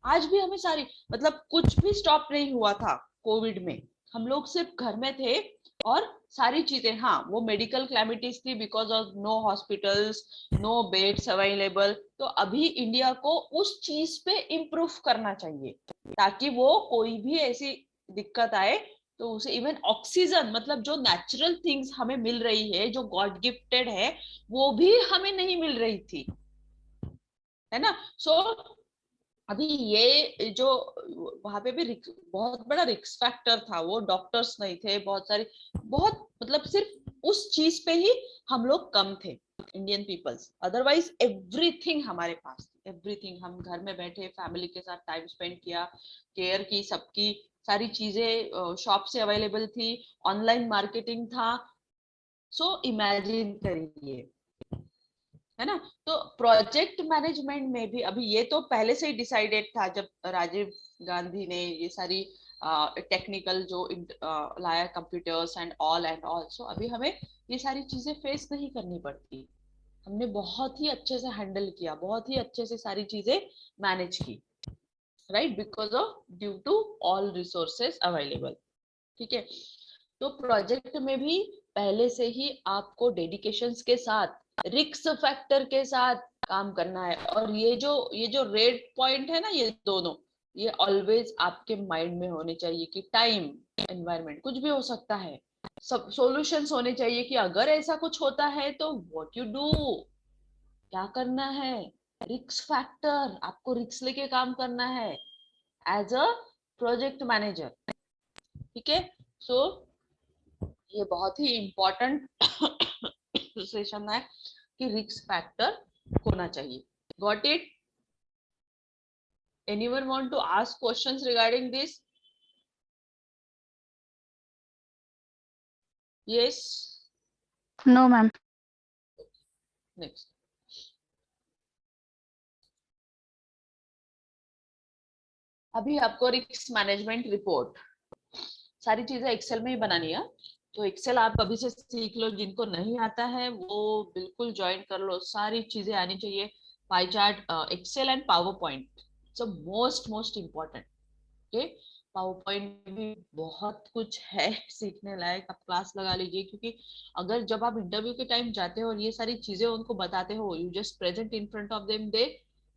Speaker 1: आज भी हमें सारी, मतलब कुछ भी स्टॉप नहीं हुआ था कोविड में। हम लोग सिर्फ घर में थे और सारी चीजें, हाँ वो मेडिकल क्लैमिटीज थी because of no hospitals, no beds available. तो अभी इंडिया को उस चीज पे इम्प्रूव करना चाहिए, ताकि वो कोई भी ऐसी दिक्कत आए तो उसे, इवन ऑक्सीजन, मतलब जो नेचुरल थिंग्स हमें मिल रही है, जो गॉड गिफ्टेड है, वो भी हमें नहीं मिल रही थी, है ना। सो अभी ये जो वहां पे भी बहुत बड़ा रिस्क फैक्टर था, वो डॉक्टर्स नहीं थे बहुत सारी, बहुत मतलब सिर्फ उस चीज पे ही हम लोग कम थे इंडियन पीपल्स। अदरवाइज एवरीथिंग हमारे पास थी, एवरीथिंग। हम घर में बैठे फैमिली के साथ टाइम स्पेंड किया, केयर की सबकी, सारी चीजें शॉप से अवेलेबल थी, ऑनलाइन मार्केटिंग था। सो इमेजिन करिए, है ना। तो प्रोजेक्ट मैनेजमेंट में भी अभी ये तो पहले से ही डिसाइडेड था, जब राजीव गांधी ने ये सारी टेक्निकल जो लाया, कंप्यूटर्स एंड ऑल। सो अभी हमें ये सारी चीजें फेस नहीं करनी पड़ती। हमने बहुत ही अच्छे से हैंडल किया, बहुत ही अच्छे से सारी चीजें मैनेज की, right, because of due to all resources available. ठीक है। तो प्रोजेक्ट में भी पहले से ही आपको डेडिकेशन के साथ, रिस्क फैक्टर के साथ काम करना है। और ये जो रेड पॉइंट है ना, ये दोनों, ये ऑलवेज आपके माइंड में होने चाहिए कि टाइम, एनवायरनमेंट, कुछ भी हो सकता है, सब सॉल्यूशंस होने चाहिए कि अगर ऐसा कुछ होता है तो व्हाट यू डू, क्या करना है। रिस्क फैक्टर, आपको रिस्क लेके काम करना है एज अ प्रोजेक्ट मैनेजर। ठीक है। सो ये बहुत ही इम्पोर्टेंट सेशन है कि रिस्क फैक्टर होना चाहिए। Got it? Anyone want to ask questions regarding this? Yes.
Speaker 3: No, ma'am.
Speaker 1: Next. अभी आपको रिस्क मैनेजमेंट रिपोर्ट सारी चीजें एक्सेल में ही बनानी है। तो एक्सेल आप अभी से सीख लो, जिनको नहीं आता है वो बिल्कुल ज्वाइन कर लो, सारी चीजें आनी चाहिए। Pie chart, Excel and PowerPoint, so most most important. Okay. PowerPoint भी बहुत कुछ है सीखने लायक, आप क्लास लगा लीजिए, क्योंकि अगर जब आप इंटरव्यू के टाइम जाते हो और ये सारी चीजें उनको बताते हो, you just present in front of them, they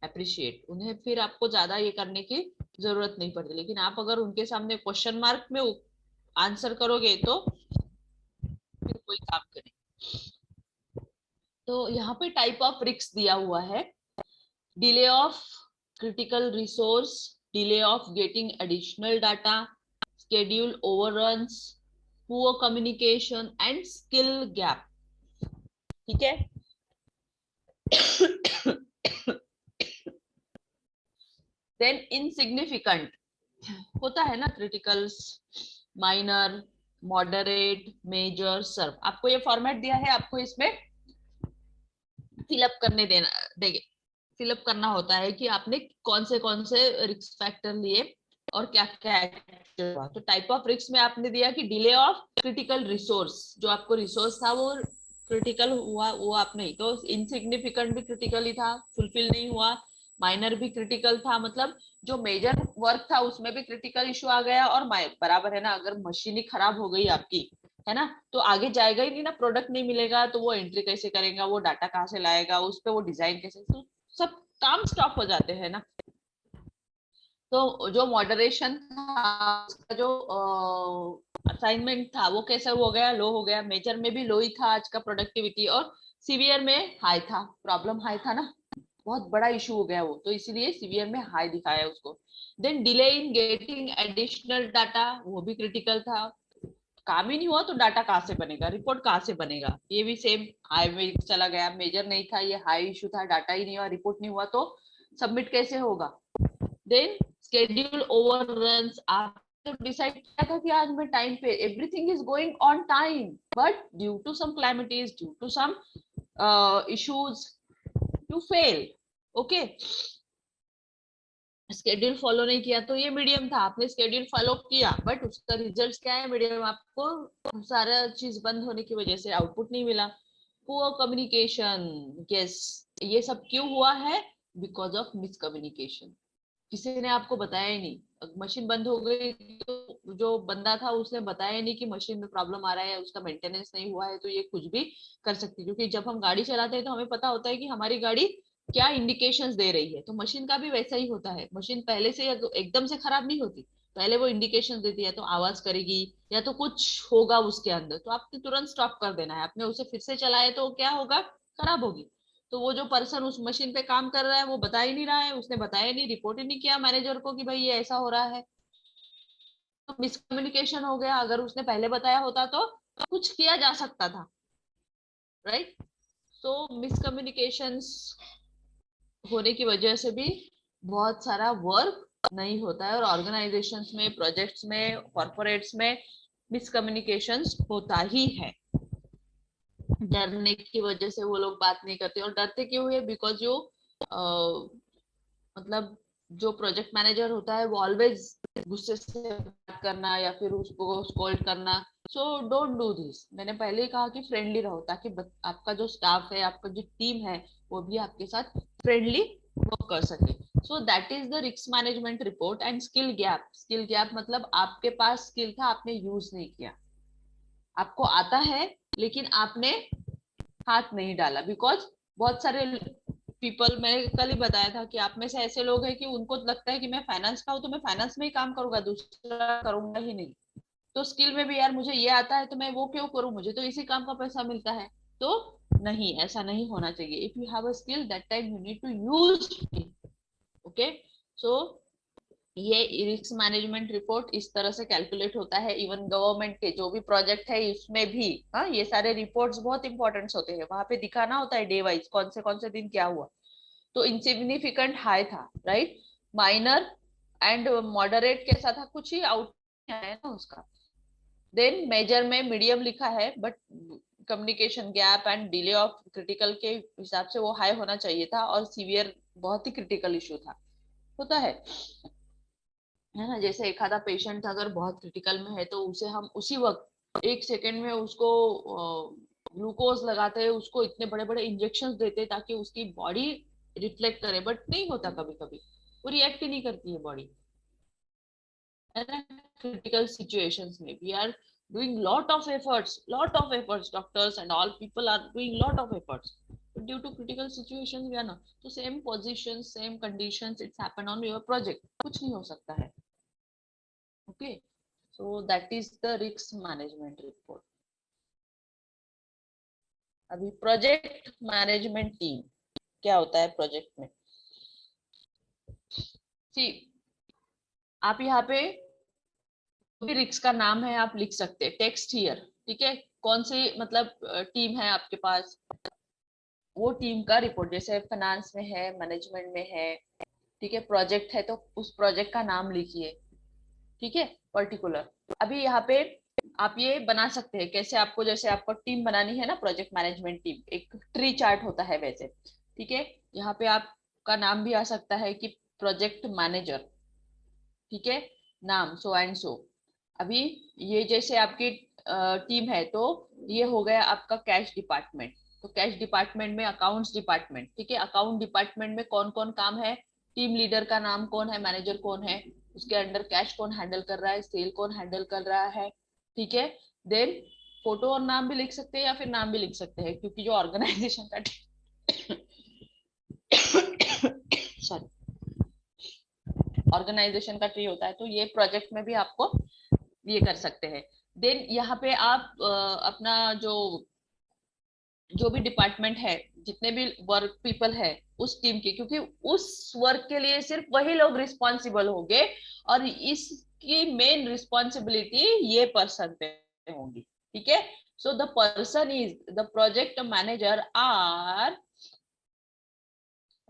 Speaker 1: appreciate, उन्हें फिर आपको ज्यादा ये करने की जरूरत नहीं पड़ती। लेकिन आप अगर उनके सामने क्वेश्चन मार्क में आंसर करोगे तो फिर कोई काम करे। तो यहाँ पे टाइप ऑफ रिस्क दिया हुआ है: delay of critical resource, delay of getting additional data, schedule overruns, poor communication and skill gap. ठीक है। देन इनसिग्निफिकेंट होता है ना, क्रिटिकल्स, माइनर, मॉडरेट, मेजर, सर्व। आपको ये फॉर्मेट दिया है, आपको इसमें फिलअप करने देना देंगे, फिलअप करना होता है कि आपने कौन से रिस्क फैक्टर लिए और क्या क्या हुआ। तो टाइप ऑफ रिस्क में आपने दिया कि डिले ऑफ क्रिटिकल रिसोर्स, जो आपको रिसोर्स था वो क्रिटिकल हुआ, वो आप नहीं, तो इनसिग्निफिकेंट भी क्रिटिकल ही था, फुलफिल नहीं हुआ। माइनर भी क्रिटिकल था, मतलब जो मेजर वर्क था उसमें भी क्रिटिकल इशू आ गया। और बराबर है ना, अगर मशीन ही खराब हो गई आपकी, है ना, तो आगे जाएगा ही नहीं ना, प्रोडक्ट नहीं मिलेगा, तो वो एंट्री कैसे करेगा, वो डाटा कहाँ से लाएगा, उस पर वो डिजाइन कैसे, तो सब काम स्टॉप हो जाते हैं ना। तो जो मॉडरेशन था उसका जो असाइनमेंट था वो कैसा हो गया, लो हो गया। मेजर में भी लो ही था आज का प्रोडक्टिविटी, और सीवियर में हाई था, प्रॉब्लम हाई था ना, बहुत बड़ा इशू हो गया वो, तो इसीलिए सीवियर में हाई दिखाया उसको। Then delay in getting additional data, वो भी क्रिटिकल था। काम ही नहीं हुआ तो डाटा कहाँ से बनेगा, रिपोर्ट कहाँ से बनेगा, ये भी सेम हाई में चला गया। मेजर नहीं था, ये हाई इशू था, डाटा ही नहीं हुआ, रिपोर्ट नहीं हुआ तो सबमिट कैसे होगा। देन schedule overruns, आपने डिसाइड किया था कि आज मैं टाइम पे, everything is going on time, but due to some calamities, due to some issues, you fail. Okay, schedule follow नहीं किया तो ये मीडियम था, आपने स्केड्यूल फॉलो किया बट उसका रिजल्ट क्या है, मीडियम। आपको सारा चीज बंद होने की वजह से आउटपुट नहीं मिला। पुअर कम्युनिकेशन, यस, ये सब क्यों हुआ है, बिकॉज ऑफ मिसकम्युनिकेशन। किसी ने आपको बताया ही नहीं, मशीन बंद हो गई तो जो बंदा था उसने बताया नहीं कि मशीन में प्रॉब्लम आ रहा है, उसका मेंटेनेंस नहीं हुआ है, तो ये कुछ भी कर सकती है। क्योंकि जब हम गाड़ी चलाते हैं तो हमें पता होता है कि हमारी गाड़ी क्या इंडिकेशंस दे रही है, तो मशीन का भी वैसा ही होता है। मशीन पहले से एकदम से खराब नहीं होती, पहले वो इंडिकेशन देती है, तो आवाज करेगी या तो कुछ होगा उसके अंदर, तो आपने तुरंत स्टॉप कर देना है। आपने उसे फिर से चलाए तो क्या होगा, खराब होगी। तो वो जो पर्सन उस मशीन पे काम कर रहा है वो बता ही नहीं रहा है, उसने बताया नहीं, रिपोर्ट ही नहीं किया मैनेजर को कि भाई ये ऐसा हो रहा है, तो मिसकम्युनिकेशन हो गया। अगर उसने पहले बताया होता तो कुछ किया जा सकता था, राइट। तो मिसकम्युनिकेशंस होने की वजह से भी बहुत सारा वर्क नहीं होता है, और ऑर्गेनाइजेशंस में, प्रोजेक्ट्स में, कॉर्पोरेट्स में मिसकम्युनिकेशंस होता ही है। डरने की वजह से वो लोग बात नहीं करते, और डरते क्यों है, बिकॉज जो मतलब जो प्रोजेक्ट मैनेजर होता है वो ऑलवेज गुस्से से बात करना या फिर उसको स्कोल्ड करना। So don't do this. मैंने पहले ही कहा कि फ्रेंडली रहो, ताकि आपका जो स्टाफ है, आपका जो टीम है, वो भी आपके साथ फ्रेंडली वर्क कर सके। So that is the risk management report. And skill gap, skill gap मतलब आपके पास स्किल था, आपने यूज नहीं किया। आपको आता है लेकिन आपने हाथ नहीं डाला, बिकॉज बहुत सारे पीपल, मैंने कल ही बताया था कि आप में से ऐसे लोग हैं कि उनको लगता है कि मैं फाइनेंस का हूँ तो मैं फाइनेंस में ही काम करूंगा, दूसरा करूंगा ही नहीं। तो स्किल में भी यार मुझे ये आता है तो मैं वो क्यों करूं, मुझे तो इसी काम का पैसा मिलता है। तो नहीं, ऐसा नहीं होना चाहिए। If you have a skill that time you need to use it. Okay, so ये रिस्क मैनेजमेंट रिपोर्ट इस तरह से कैलकुलेट होता है। इवन गवर्नमेंट के जो भी प्रोजेक्ट है इसमें भी, हाँ, ये सारे रिपोर्ट्स बहुत इंपॉर्टेंट होते हैं। वहां पे दिखाना होता है डे वाइज कौन से दिन क्या हुआ। तो इनसिग्निफिकेंट हाई था, राइट। माइनर एंड मॉडरेट कैसा था, कुछ ही आउट है ना उसका। देन मेजर में मीडियम लिखा है, but communication gap and delay of critical के हिसाब से वो हाई होना चाहिए था, और सीवियर बहुत ही क्रिटिकल इशू था, होता है ना। जैसे एक आधा पेशेंट अगर बहुत क्रिटिकल में है तो उसे हम उसी वक्त 1 सेकेंड में उसको ग्लूकोज लगाते हैं, उसको इतने बड़े बड़े इंजेक्शन देते हैं ताकि उसकी बॉडी रिफ्लेक्ट करे, बट नहीं होता। कभी कभी वो रिएक्ट ही नहीं करती है बॉडी, है ना। क्रिटिकल सिचुएशंस में we are doing lot of efforts, doctors and all people are doing lot of efforts, but due to critical situations we are not, so same positions, same conditions, it's happened on your project, कुछ नहीं हो सकता है। Okay, so that is the risk management report. अभी project management team क्या होता है project में। सी, आप यहाँ पे भी रिस्क का नाम है आप लिख सकते हैं, टेक्स्ट हियर, ठीक है। कौन सी मतलब टीम है आपके पास, वो टीम का रिपोर्ट, जैसे फाइनेंस में है, मैनेजमेंट में है, ठीक है। प्रोजेक्ट है तो उस प्रोजेक्ट का नाम लिखिए, ठीक है, पर्टिकुलर। अभी यहाँ पे आप ये बना सकते हैं कैसे, आपको जैसे आपको टीम बनानी है ना, प्रोजेक्ट मैनेजमेंट टीम, एक ट्री चार्ट होता है वैसे, ठीक है। यहाँ पे आपका नाम भी आ सकता है कि प्रोजेक्ट मैनेजर, ठीक है, नाम सो एंड सो। अभी ये जैसे आपकी टीम है तो ये हो गया आपका कैश डिपार्टमेंट, तो कैश डिपार्टमेंट में अकाउंट्स डिपार्टमेंट, ठीक है। अकाउंट डिपार्टमेंट में कौन कौन काम है, टीम लीडर का नाम कौन है, मैनेजर कौन है, उसके अंडर कैश कौन हैंडल कर रहा है, सेल कौन हैंडल कर रहा है, ठीक है। देन फोटो और नाम भी लिख सकते हैं या फिर नाम भी लिख सकते हैं, क्योंकि जो ऑर्गेनाइजेशन का सॉरी ऑर्गेनाइजेशन का ट्री होता है, तो ये प्रोजेक्ट में भी आपको ये कर सकते हैं। देन यहाँ पे आप अपना जो भी डिपार्टमेंट है, जितने भी वर्क पीपल है उस टीम के, क्योंकि उस वर्क के लिए सिर्फ वही लोग रिस्पॉन्सिबल होंगे और इसकी मेन रिस्पॉन्सिबिलिटी ये पर्सन पे होंगी, ठीक है। So the person is the project manager are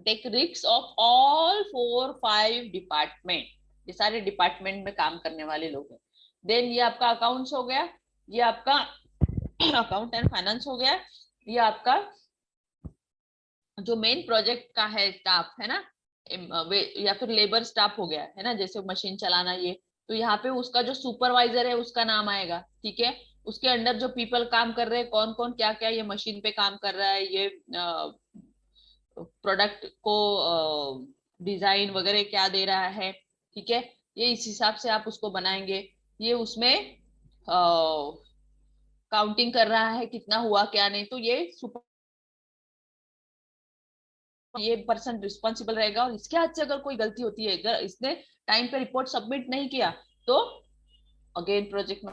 Speaker 1: take risk of all 4-5 department, ये सारे डिपार्टमेंट में काम करने वाले लोग हैं। देन ये आपका अकाउंट्स हो गया, ये आपका अकाउंट एंड फाइनेंस हो गया, ये आपका जो मेन प्रोजेक्ट का है स्टाफ है ना, या फिर लेबर स्टाफ हो गया है ना, जैसे मशीन चलाना ये, तो यहाँ पे उसका जो सुपरवाइजर है उसका नाम आएगा, ठीक है। उसके अंडर जो पीपल काम कर रहे हैं, कौन कौन क्या क्या ये मशीन पे काम कर रहा है, ये प्रोडक्ट को डिजाइन वगैरह क्या दे रहा है, ठीक है। ये इस हिसाब से आप उसको बनाएंगे। ये उसमें काउंटिंग कर रहा है कितना हुआ क्या नहीं, तो ये पर्सन रिस्पॉन्सिबल रहेगा। और इसके हाथ से अगर कोई गलती होती है, अगर इसने टाइम पे रिपोर्ट सबमिट नहीं किया, तो अगेन प्रोजेक्ट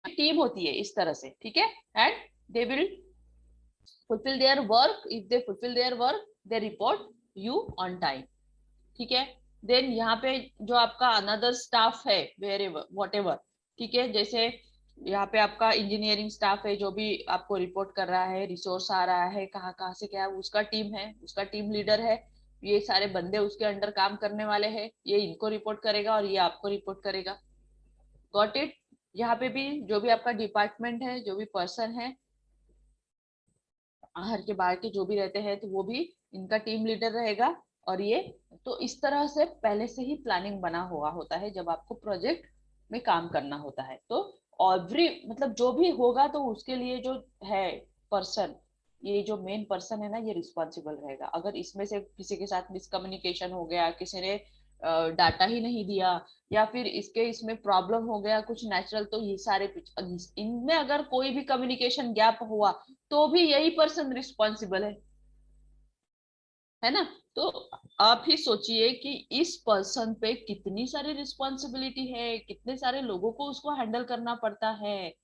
Speaker 1: टीम होती है इस तरह से, ठीक है। And they will fulfill their work. If they fulfill their work, they report you on time, ठीक है। देन यहाँ पे जो आपका अनदर स्टाफ है, वेरेवर व्हाटएवर, ठीक है, जैसे यहाँ पे आपका इंजीनियरिंग स्टाफ है जो भी आपको रिपोर्ट कर रहा है, रिसोर्स आ रहा है कहाँ कहाँ से क्या, उसका टीम है, उसका टीम लीडर है, ये सारे बंदे उसके अंडर काम करने वाले हैं, ये इनको रिपोर्ट करेगा और ये आपको रिपोर्ट करेगा। Got it. यहाँ पे भी जो भी आपका डिपार्टमेंट है, जो भी पर्सन है, हर के बाहर के जो भी रहते हैं, तो वो भी इनका टीम लीडर रहेगा। और ये तो इस तरह से पहले से ही प्लानिंग बना हुआ होता है जब आपको प्रोजेक्ट में काम करना होता है। तो एवरी मतलब जो भी होगा तो उसके लिए जो है पर्सन, ये जो मेन पर्सन है ना, ये रिस्पॉन्सिबल रहेगा। अगर इसमें से किसी के साथ मिसकम्युनिकेशन हो गया, किसी ने डाटा ही नहीं दिया, या फिर इसमें प्रॉब्लम हो गया कुछ नेचुरल, तो ये सारे इनमें अगर कोई भी कम्युनिकेशन गैप हुआ तो भी यही पर्सन रिस्पॉन्सिबल है ना। तो आप ही सोचिए कि इस पर्सन पे कितनी सारी रिस्पॉन्सिबिलिटी है, कितने सारे लोगों को उसको हैंडल करना पड़ता है।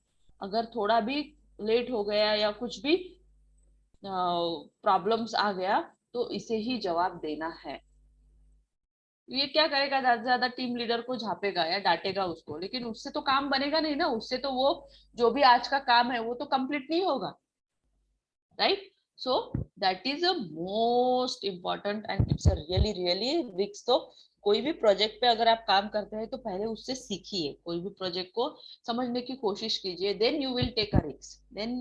Speaker 1: अगर थोड़ा भी लेट हो गया या कुछ भी प्रॉब्लम्स आ गया, तो इसे ही जवाब देना है। ये क्या करेगा, ज्यादा से ज्यादा टीम लीडर को झापेगा या डांटेगा उसको, लेकिन उससे तो काम बनेगा नहीं ना, उससे तो वो जो भी आज का काम है वो तो कंप्लीट नहीं होगा, right. So that is a most important and it's a really risk. तो कोई भी प्रोजेक्ट पे अगर आप काम करते हैं तो पहले उससे सीखिए, कोई भी प्रोजेक्ट को समझने की कोशिश कीजिए, then you will take a risk. Then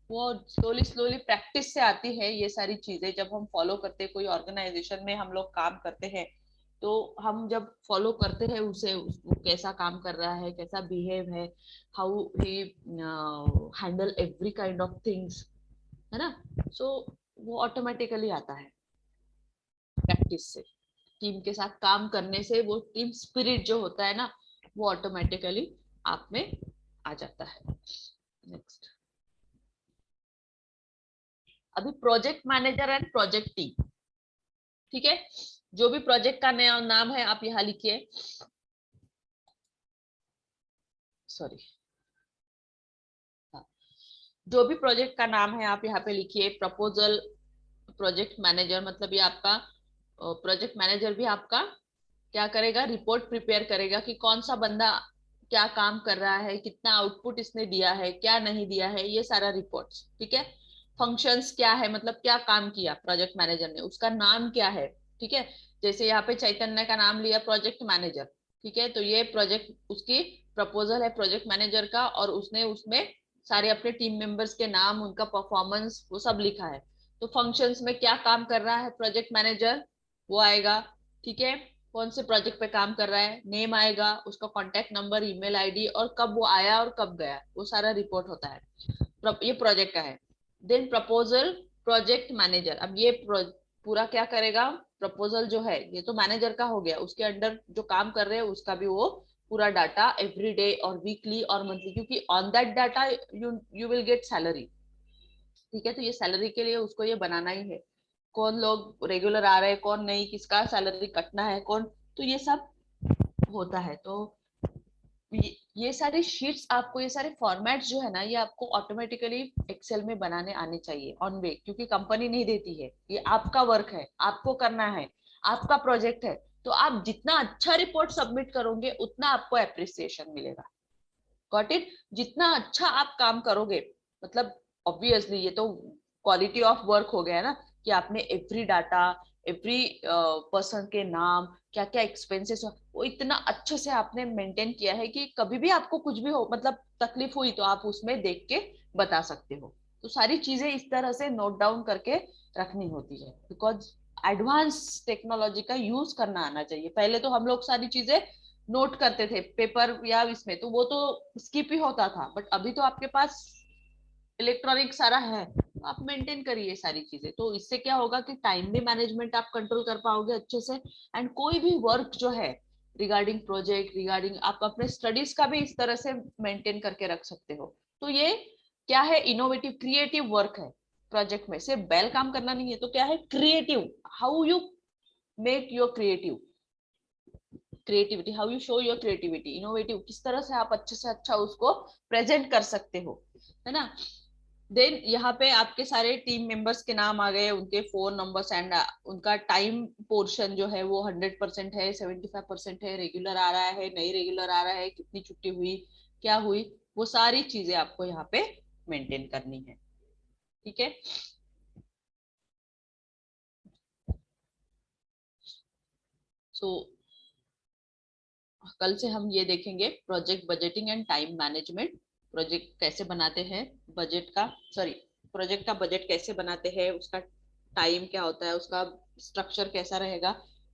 Speaker 1: वो स्लोली स्लोली प्रैक्टिस से आती है ये सारी चीजें। जब हम फॉलो करते हैं, कोई ऑर्गेनाइजेशन में हम लोग काम करते हैं, तो हम जब फॉलो करते हैं उसे, वो कैसा काम कर रहा है, कैसा बिहेव है, how he handle every kind of things, है ना। सो वो ऑटोमेटिकली आता है प्रैक्टिस से, टीम के साथ काम करने से, वो टीम स्पिरिट जो होता है ना, वो ऑटोमेटिकली आप में आ जाता है। नेक्स्ट, अभी project manager and project team, ठीक है। जो भी प्रोजेक्ट का नया नाम है आप यहाँ लिखिए, सॉरी, जो भी प्रोजेक्ट का नाम है आप यहाँ पे लिखिए। प्रपोजल, प्रोजेक्ट मैनेजर, मतलब ये आपका प्रोजेक्ट मैनेजर भी आपका क्या करेगा, रिपोर्ट प्रिपेयर करेगा कि कौन सा बंदा क्या काम कर रहा है, कितना आउटपुट इसने दिया है, क्या नहीं दिया है, ये सारा रिपोर्ट्स, ठीक है। फंक्शंस क्या है, मतलब क्या काम किया प्रोजेक्ट मैनेजर ने, उसका नाम क्या है, ठीक है। जैसे यहाँ पे चैतन्य का नाम लिया प्रोजेक्ट मैनेजर, ठीक है, तो ये प्रोजेक्ट उसकी प्रपोजल है प्रोजेक्ट मैनेजर का, और उसने उसमें सारे अपने टीम मेंबर्स के नाम, उनका परफॉर्मेंस, वो सब लिखा है। तो फंक्शंस में क्या काम कर रहा है प्रोजेक्ट मैनेजर, वो आएगा, ठीक है। कौन से प्रोजेक्ट पे काम कर रहा है, नेम आएगा, उसका कॉन्टेक्ट नंबर, ईमेल आईडी, और कब वो आया और कब गया, वो सारा रिपोर्ट होता है। ये प्रोजेक्ट का है। देन प्रपोजल, प्रोजेक्ट मैनेजर, अब ये पूरा क्या करेगा, प्रपोजल जो है ये तो मैनेजर का हो गया, उसके अंडर जो काम कर रहे हैं उसका भी वो पूरा डाटा एवरी डे और वीकली और मंथली, क्योंकि on that data you will get salary, ठीक है। तो ये सैलरी के लिए उसको ये बनाना ही है। कौन लोग रेगुलर आ रहे हैं, कौन नहीं, किसका सैलरी कटना है, कौन, तो ये सब होता है। तो ये सारी शीट्स आपको, ये सारे फॉर्मेट्स जो है ना, ये आपको ऑटोमेटिकली एक्सेल में बनाने आने चाहिए ऑन वे, क्योंकि कंपनी नहीं देती है, ये आपका वर्क है, आपको करना है, आपका प्रोजेक्ट है। तो आप जितना अच्छा रिपोर्ट सबमिट करोगे उतना आपको एप्रिसिएशन मिलेगा। Got it? जितना अच्छा आप काम करोगे, मतलब ऑब्वियसली ये तो क्वालिटी ऑफ वर्क हो गया ना, कि आपने एवरी डाटा, एवरी पर्सन के नाम, क्या क्या एक्सपेंसेस, वो इतना अच्छे से आपने मेंटेन किया है कि कभी भी आपको कुछ भी हो, मतलब तकलीफ हुई, तो आप उसमें देख के बता सकते हो। तो सारी चीजें इस तरह से नोट डाउन करके रखनी होती है, बिकॉज एडवांस टेक्नोलॉजी का यूज करना आना चाहिए। पहले तो हम लोग सारी चीजें नोट करते थे पेपर या इसमें, तो वो तो स्किप ही होता था, बट अभी तो आपके पास इलेक्ट्रॉनिक सारा है, तो आप मेंटेन करिए सारी चीजें। तो इससे क्या होगा कि टाइम भी मैनेजमेंट आप कंट्रोल कर पाओगे अच्छे से, एंड कोई भी वर्क जो है रिगार्डिंग प्रोजेक्ट, रिगार्डिंग आप अपने स्टडीज का भी इस तरह से मेंटेन करके रख सकते हो। तो ये क्या है, इनोवेटिव क्रिएटिव वर्क है। प्रोजेक्ट में सिर्फ बेल काम करना नहीं है, तो क्या है, creative, how you make your creativity, how you show your creativity, innovative, किस तरह से आप अच्छे से अच्छा उसको प्रेजेंट कर सकते हो, है ना। देन यहाँ पे आपके सारे टीम मेंबर्स के नाम आ गए, उनके फोन नंबर्स, एंड उनका टाइम पोर्शन जो है वो 100% है, 75% है, रेगुलर आ रहा है, नहीं रेगुलर आ रहा है, कितनी छुट्टी हुई, क्या हुई, वो सारी चीजें आपको यहाँ पे मेंटेन करनी है। ठीक है। सो कल से हम ये देखेंगे project budgeting and time management. Project कैसे बनाते हैं, बजट का, सॉरी, प्रोजेक्ट का बजट कैसे बनाते हैं, उसका टाइम क्या होता है, उसका स्ट्रक्चर कैसा रहेगा,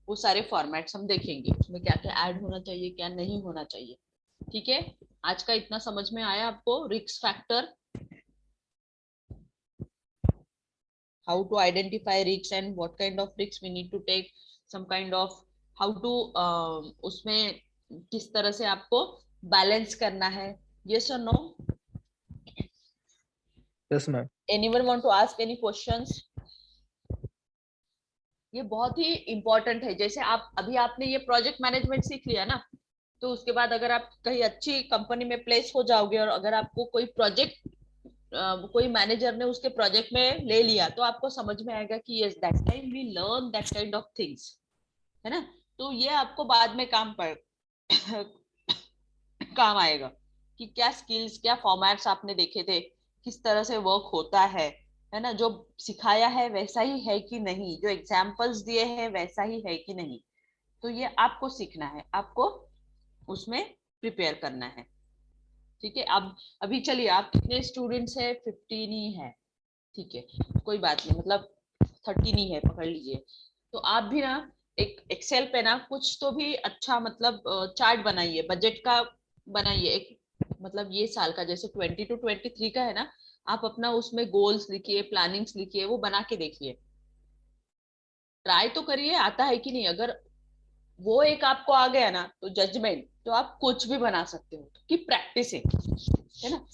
Speaker 1: वो सारे फॉर्मेट्स हम देखेंगे, उसमें क्या क्या ऐड होना चाहिए, क्या नहीं होना चाहिए। ठीक है। आज का इतना समझ में आया आपको? Risk factor, how to identify risks and what kind of risks we need to take, some kind of how to उसमें किस तरह से आपको बैलेंस करना है। yes or no?
Speaker 2: Yes, ma'am.
Speaker 1: anyone want to ask any questions? ये बहुत ही इंपॉर्टेंट है। जैसे आप अभी आपने ये प्रोजेक्ट मैनेजमेंट सीख लिया ना, तो उसके बाद अगर आप कहीं अच्छी कंपनी में प्लेस हो जाओगे, और अगर आपको कोई प्रोजेक्ट कोई मैनेजर ने उसके प्रोजेक्ट में ले लिया, तो आपको समझ में आएगा कि yes, that time we learn that kind of things, है ना। तो ये आपको बाद में काम पर काम आएगा, कि क्या स्किल्स, क्या फॉर्मेट्स आपने देखे थे, किस तरह से वर्क होता है ना, जो सिखाया है वैसा ही है कि नहीं, जो एग्जाम्पल्स दिए हैं वैसा ही है कि नहीं। तो ये आपको सीखना है, आपको उसमें प्रिपेयर करना है। ठीक है। अब अभी चलिए, आप कितने स्टूडेंट्स है? 15 ही है। ठीक है, कोई बात नहीं, मतलब 13 ही है, पकड़ लीजिए। तो आप भी ना एक एक्सेल पे ना कुछ तो भी अच्छा, मतलब चार्ट बनाइए, बजट का बनाइए एक, मतलब ये साल का जैसे 20 to 23 का है ना, आप अपना उसमें गोल्स लिखिए, प्लानिंग्स लिखिए, वो बना के देखिए, ट्राई तो करिए आता है कि नहीं। अगर वो एक आपको आ गया ना, तो जजमेंट, तो आप कुछ भी बना सकते हो, कि प्रैक्टिस है ना।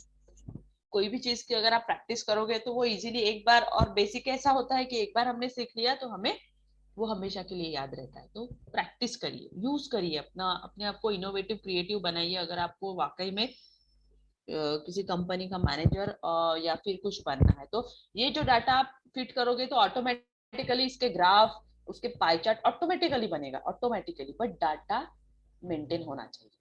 Speaker 1: कोई भी चीज की अगर आप प्रैक्टिस करोगे तो वो इजीली एक बार, और बेसिक ऐसा होता है कि एक बार हमने सीख लिया तो हमें वो हमेशा के लिए याद रहता है। तो प्रैक्टिस करिए, यूज करिए, अपना अपने आप को इनोवेटिव क्रिएटिव बनाइए, अगर आपको वाकई में किसी कंपनी का मैनेजर या फिर कुछ बनना है। तो ये जो डाटा आप फिट करोगे, तो ऑटोमेटिकली इसके ग्राफ, उसके पाई चार्ट ऑटोमेटिकली बनेगा, ऑटोमेटिकली, बट डाटा मेंटेन होना चाहिए।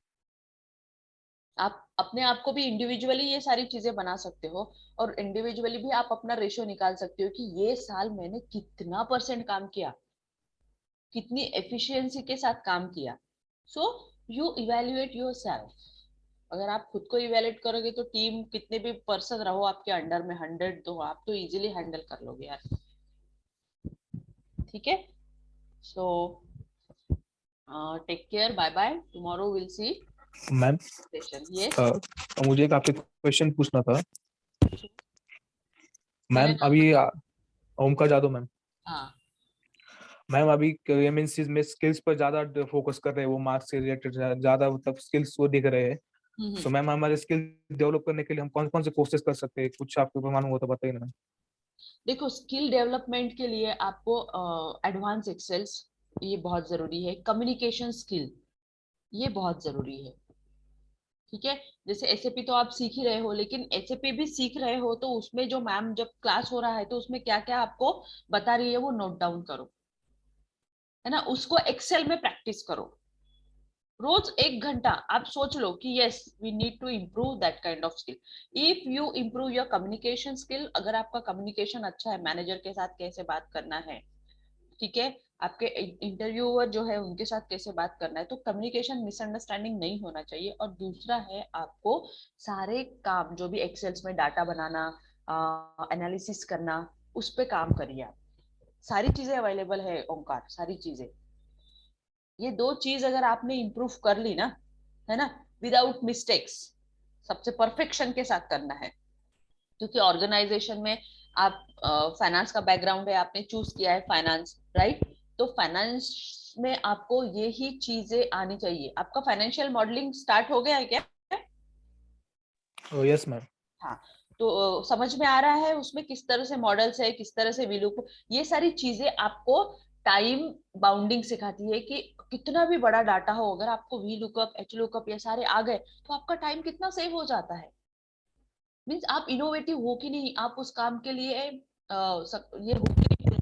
Speaker 1: आप अपने आप को भी इंडिविजुअली ये सारी चीजें बना सकते हो, और इंडिविजुअली भी आप अपना रेशियो निकाल सकते हो, कि ये साल मैंने कितना परसेंट काम किया, कितनी एफिशिएंसी के साथ काम किया। So you evaluate your self. अगर आप खुद को इवेल्युएट करोगे, तो टीम कितने भी पर्सन रहो आपके अंडर में, 100 दो, आप तो इजीली हैंडल कर लोगे यार। ठीक है। So take care, bye bye, tomorrow will see
Speaker 2: ma'am,
Speaker 1: session. Yes,
Speaker 2: मुझे एक आपसे क्वेश्चन पूछना था।
Speaker 1: मेरा
Speaker 2: मैम
Speaker 1: नाम,
Speaker 2: अभी ओमकार जादव मैम।
Speaker 1: हाँ।
Speaker 2: मैम अभी एमएनसीज में स्किल्स पर ज्यादा फोकस कर रहे हैं, वो मार्क्स से रिलेटेड ज्यादा, मतलब स्किल्स वो दिख रहे हैं।
Speaker 1: हम्म।
Speaker 2: सो मैम, हमारे स्किल डेवलप करने के लिए हम कौन कौन से कोर्सेज कर सकते हैं? कुछ आपको मालूम हो तो बताइए ना।
Speaker 1: देखो स्किल डेवलपमेंट के लिए आपको एडवांस एक्सेल्स ये बहुत जरूरी है, कम्युनिकेशन स्किल ये बहुत जरूरी है। ठीक है, जैसे एसएपी तो आप सीख ही रहे हो, लेकिन एसएपी भी सीख रहे हो तो उसमें जो मैम जब क्लास हो रहा है तो उसमें क्या क्या आपको बता रही है वो नोट डाउन करो, है ना, उसको एक्सेल में प्रैक्टिस करो। रोज 1 घंटा आप सोच लो कि yes we need to improve that kind of skill. If you improve your communication skill, अगर आपका कम्युनिकेशन अच्छा है, मैनेजर के साथ कैसे बात करना है, ठीक है, आपके इंटरव्यूअर जो है उनके साथ कैसे बात करना है, तो कम्युनिकेशन मिसअंडरस्टैंडिंग नहीं होना चाहिए। और दूसरा है आपको सारे काम जो भी एक्सेल्स में डाटा बनाना, एनालिसिस करना, उस पे काम करिए आप। सारी चीजें अवेलेबल है ओंकार, सारी चीजें। ये 2 चीज अगर आपने इम्प्रूव कर ली ना, है ना, विदाउट मिस्टेक्स, सबसे परफेक्शन के साथ करना है, क्योंकि ऑर्गेनाइजेशन में आप फाइनेंस का बैकग्राउंड है, आपने चूज किया है फाइनेंस, राइट, तो फाइनेंस में आपको ये ही चीजें आनी चाहिए। आपका फाइनेंशियल मॉडलिंग स्टार्ट हो गया है क्या?
Speaker 2: Yes ma'am.
Speaker 1: हाँ, तो समझ में आ रहा है उसमें किस तरह से मॉडल्स है, किस तरह से वीलुक, ये सारी चीजें आपको टाइम बाउंडिंग सिखाती है कि कितना भी बड़ा डाटा हो, अगर आपको वी लुकअप, एच लुकअप ये सारे आ गए तो आपका टाइम कितना सेव हो जाता है। मीन्स आप इनोवेटिव हो कि नहीं, आप उस काम के लिए ये हो कि नहीं,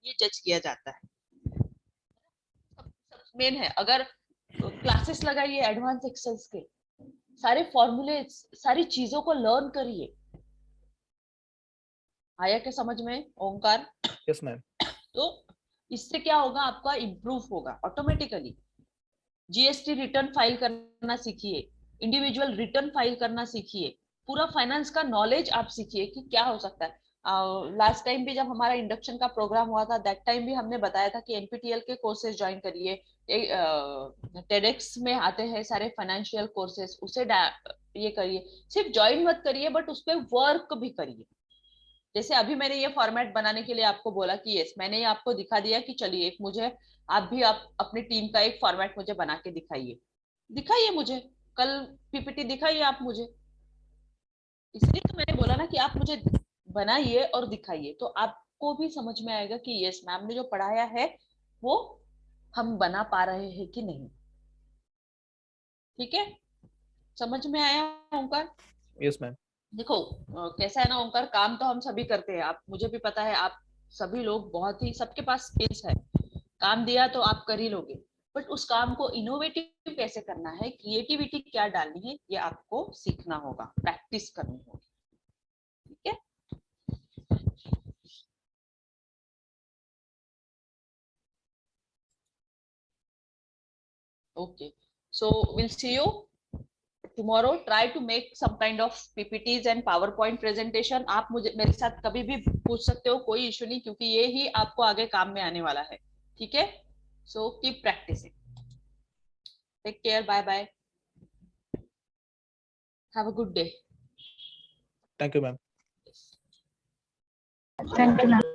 Speaker 1: ये जज किया जाता है। सब मेन है, अगर क्लासेस लगाइए एडवांस एक्सेल्स के, सारे फॉर्मूले, सारी चीजों को लर्न करिए। आया क्या समझ में ओंकार?
Speaker 2: Yes ma'am.
Speaker 1: तो इससे क्या होगा, आपका इम्प्रूव होगा ऑटोमेटिकली। जीएसटी रिटर्न फाइल करना सीखिए, इंडिविजुअल रिटर्न फाइल करना सीखिए, पूरा फाइनेंस का नॉलेज आप सीखिए कि क्या हो सकता है। लास्ट टाइम भी जब हमारा इंडक्शन का प्रोग्राम हुआ था, दैट टाइम भी हमने बताया था कि एनपीटीएल के कोर्सेज ज्वाइन करिए, टेडेक्स में आते हैं सारे फाइनेंशियल कोर्सेज, उसे ये करिए। सिर्फ ज्वाइन मत करिए बट उस पर वर्क भी करिए। जैसे अभी मैंने ये फॉर्मेट बनाने के लिए आपको बोला कि यस, मैंने ये आपको दिखा दिया कि चलिए एक मुझे, आप अपनी टीम का एक फॉर्मेट मुझे बना के दिखाइए, दिखाइए मुझे, कल पीपीटी दिखाइए आप मुझे। इसलिए तो मैंने बोला ना कि आप मुझे बनाइए और दिखाइए, तो आपको भी समझ में आएगा कि यस मैम ने जो पढ़ाया है वो हम बना पा रहे हैं कि नहीं। ठीक है, समझ में आया ओंकार?
Speaker 2: Yes ma'am.
Speaker 1: देखो कैसा है ना ओंकार, काम तो हम सभी करते हैं, आप मुझे भी पता है, आप सभी लोग बहुत ही, सबके पास स्किल्स है, काम दिया तो आप कर ही लोगे, बट उस काम को इनोवेटिव कैसे करना है, क्रिएटिविटी क्या डालनी है, ये आपको सीखना होगा, प्रैक्टिस करनी होगी। ठीक है, okay, so will see you tomorrow. Try to make some kind of PPTs and PowerPoint presentation. आप मुझे मेरे साथ कभी भी पूछ सकते हो, कोई इशू नहीं, क्योंकि ये ही आपको आगे काम में आने वाला है। ठीक है, so keep practising, take care, bye bye, have a good day.
Speaker 2: Thank you ma'am.
Speaker 3: Thank you, ma'am.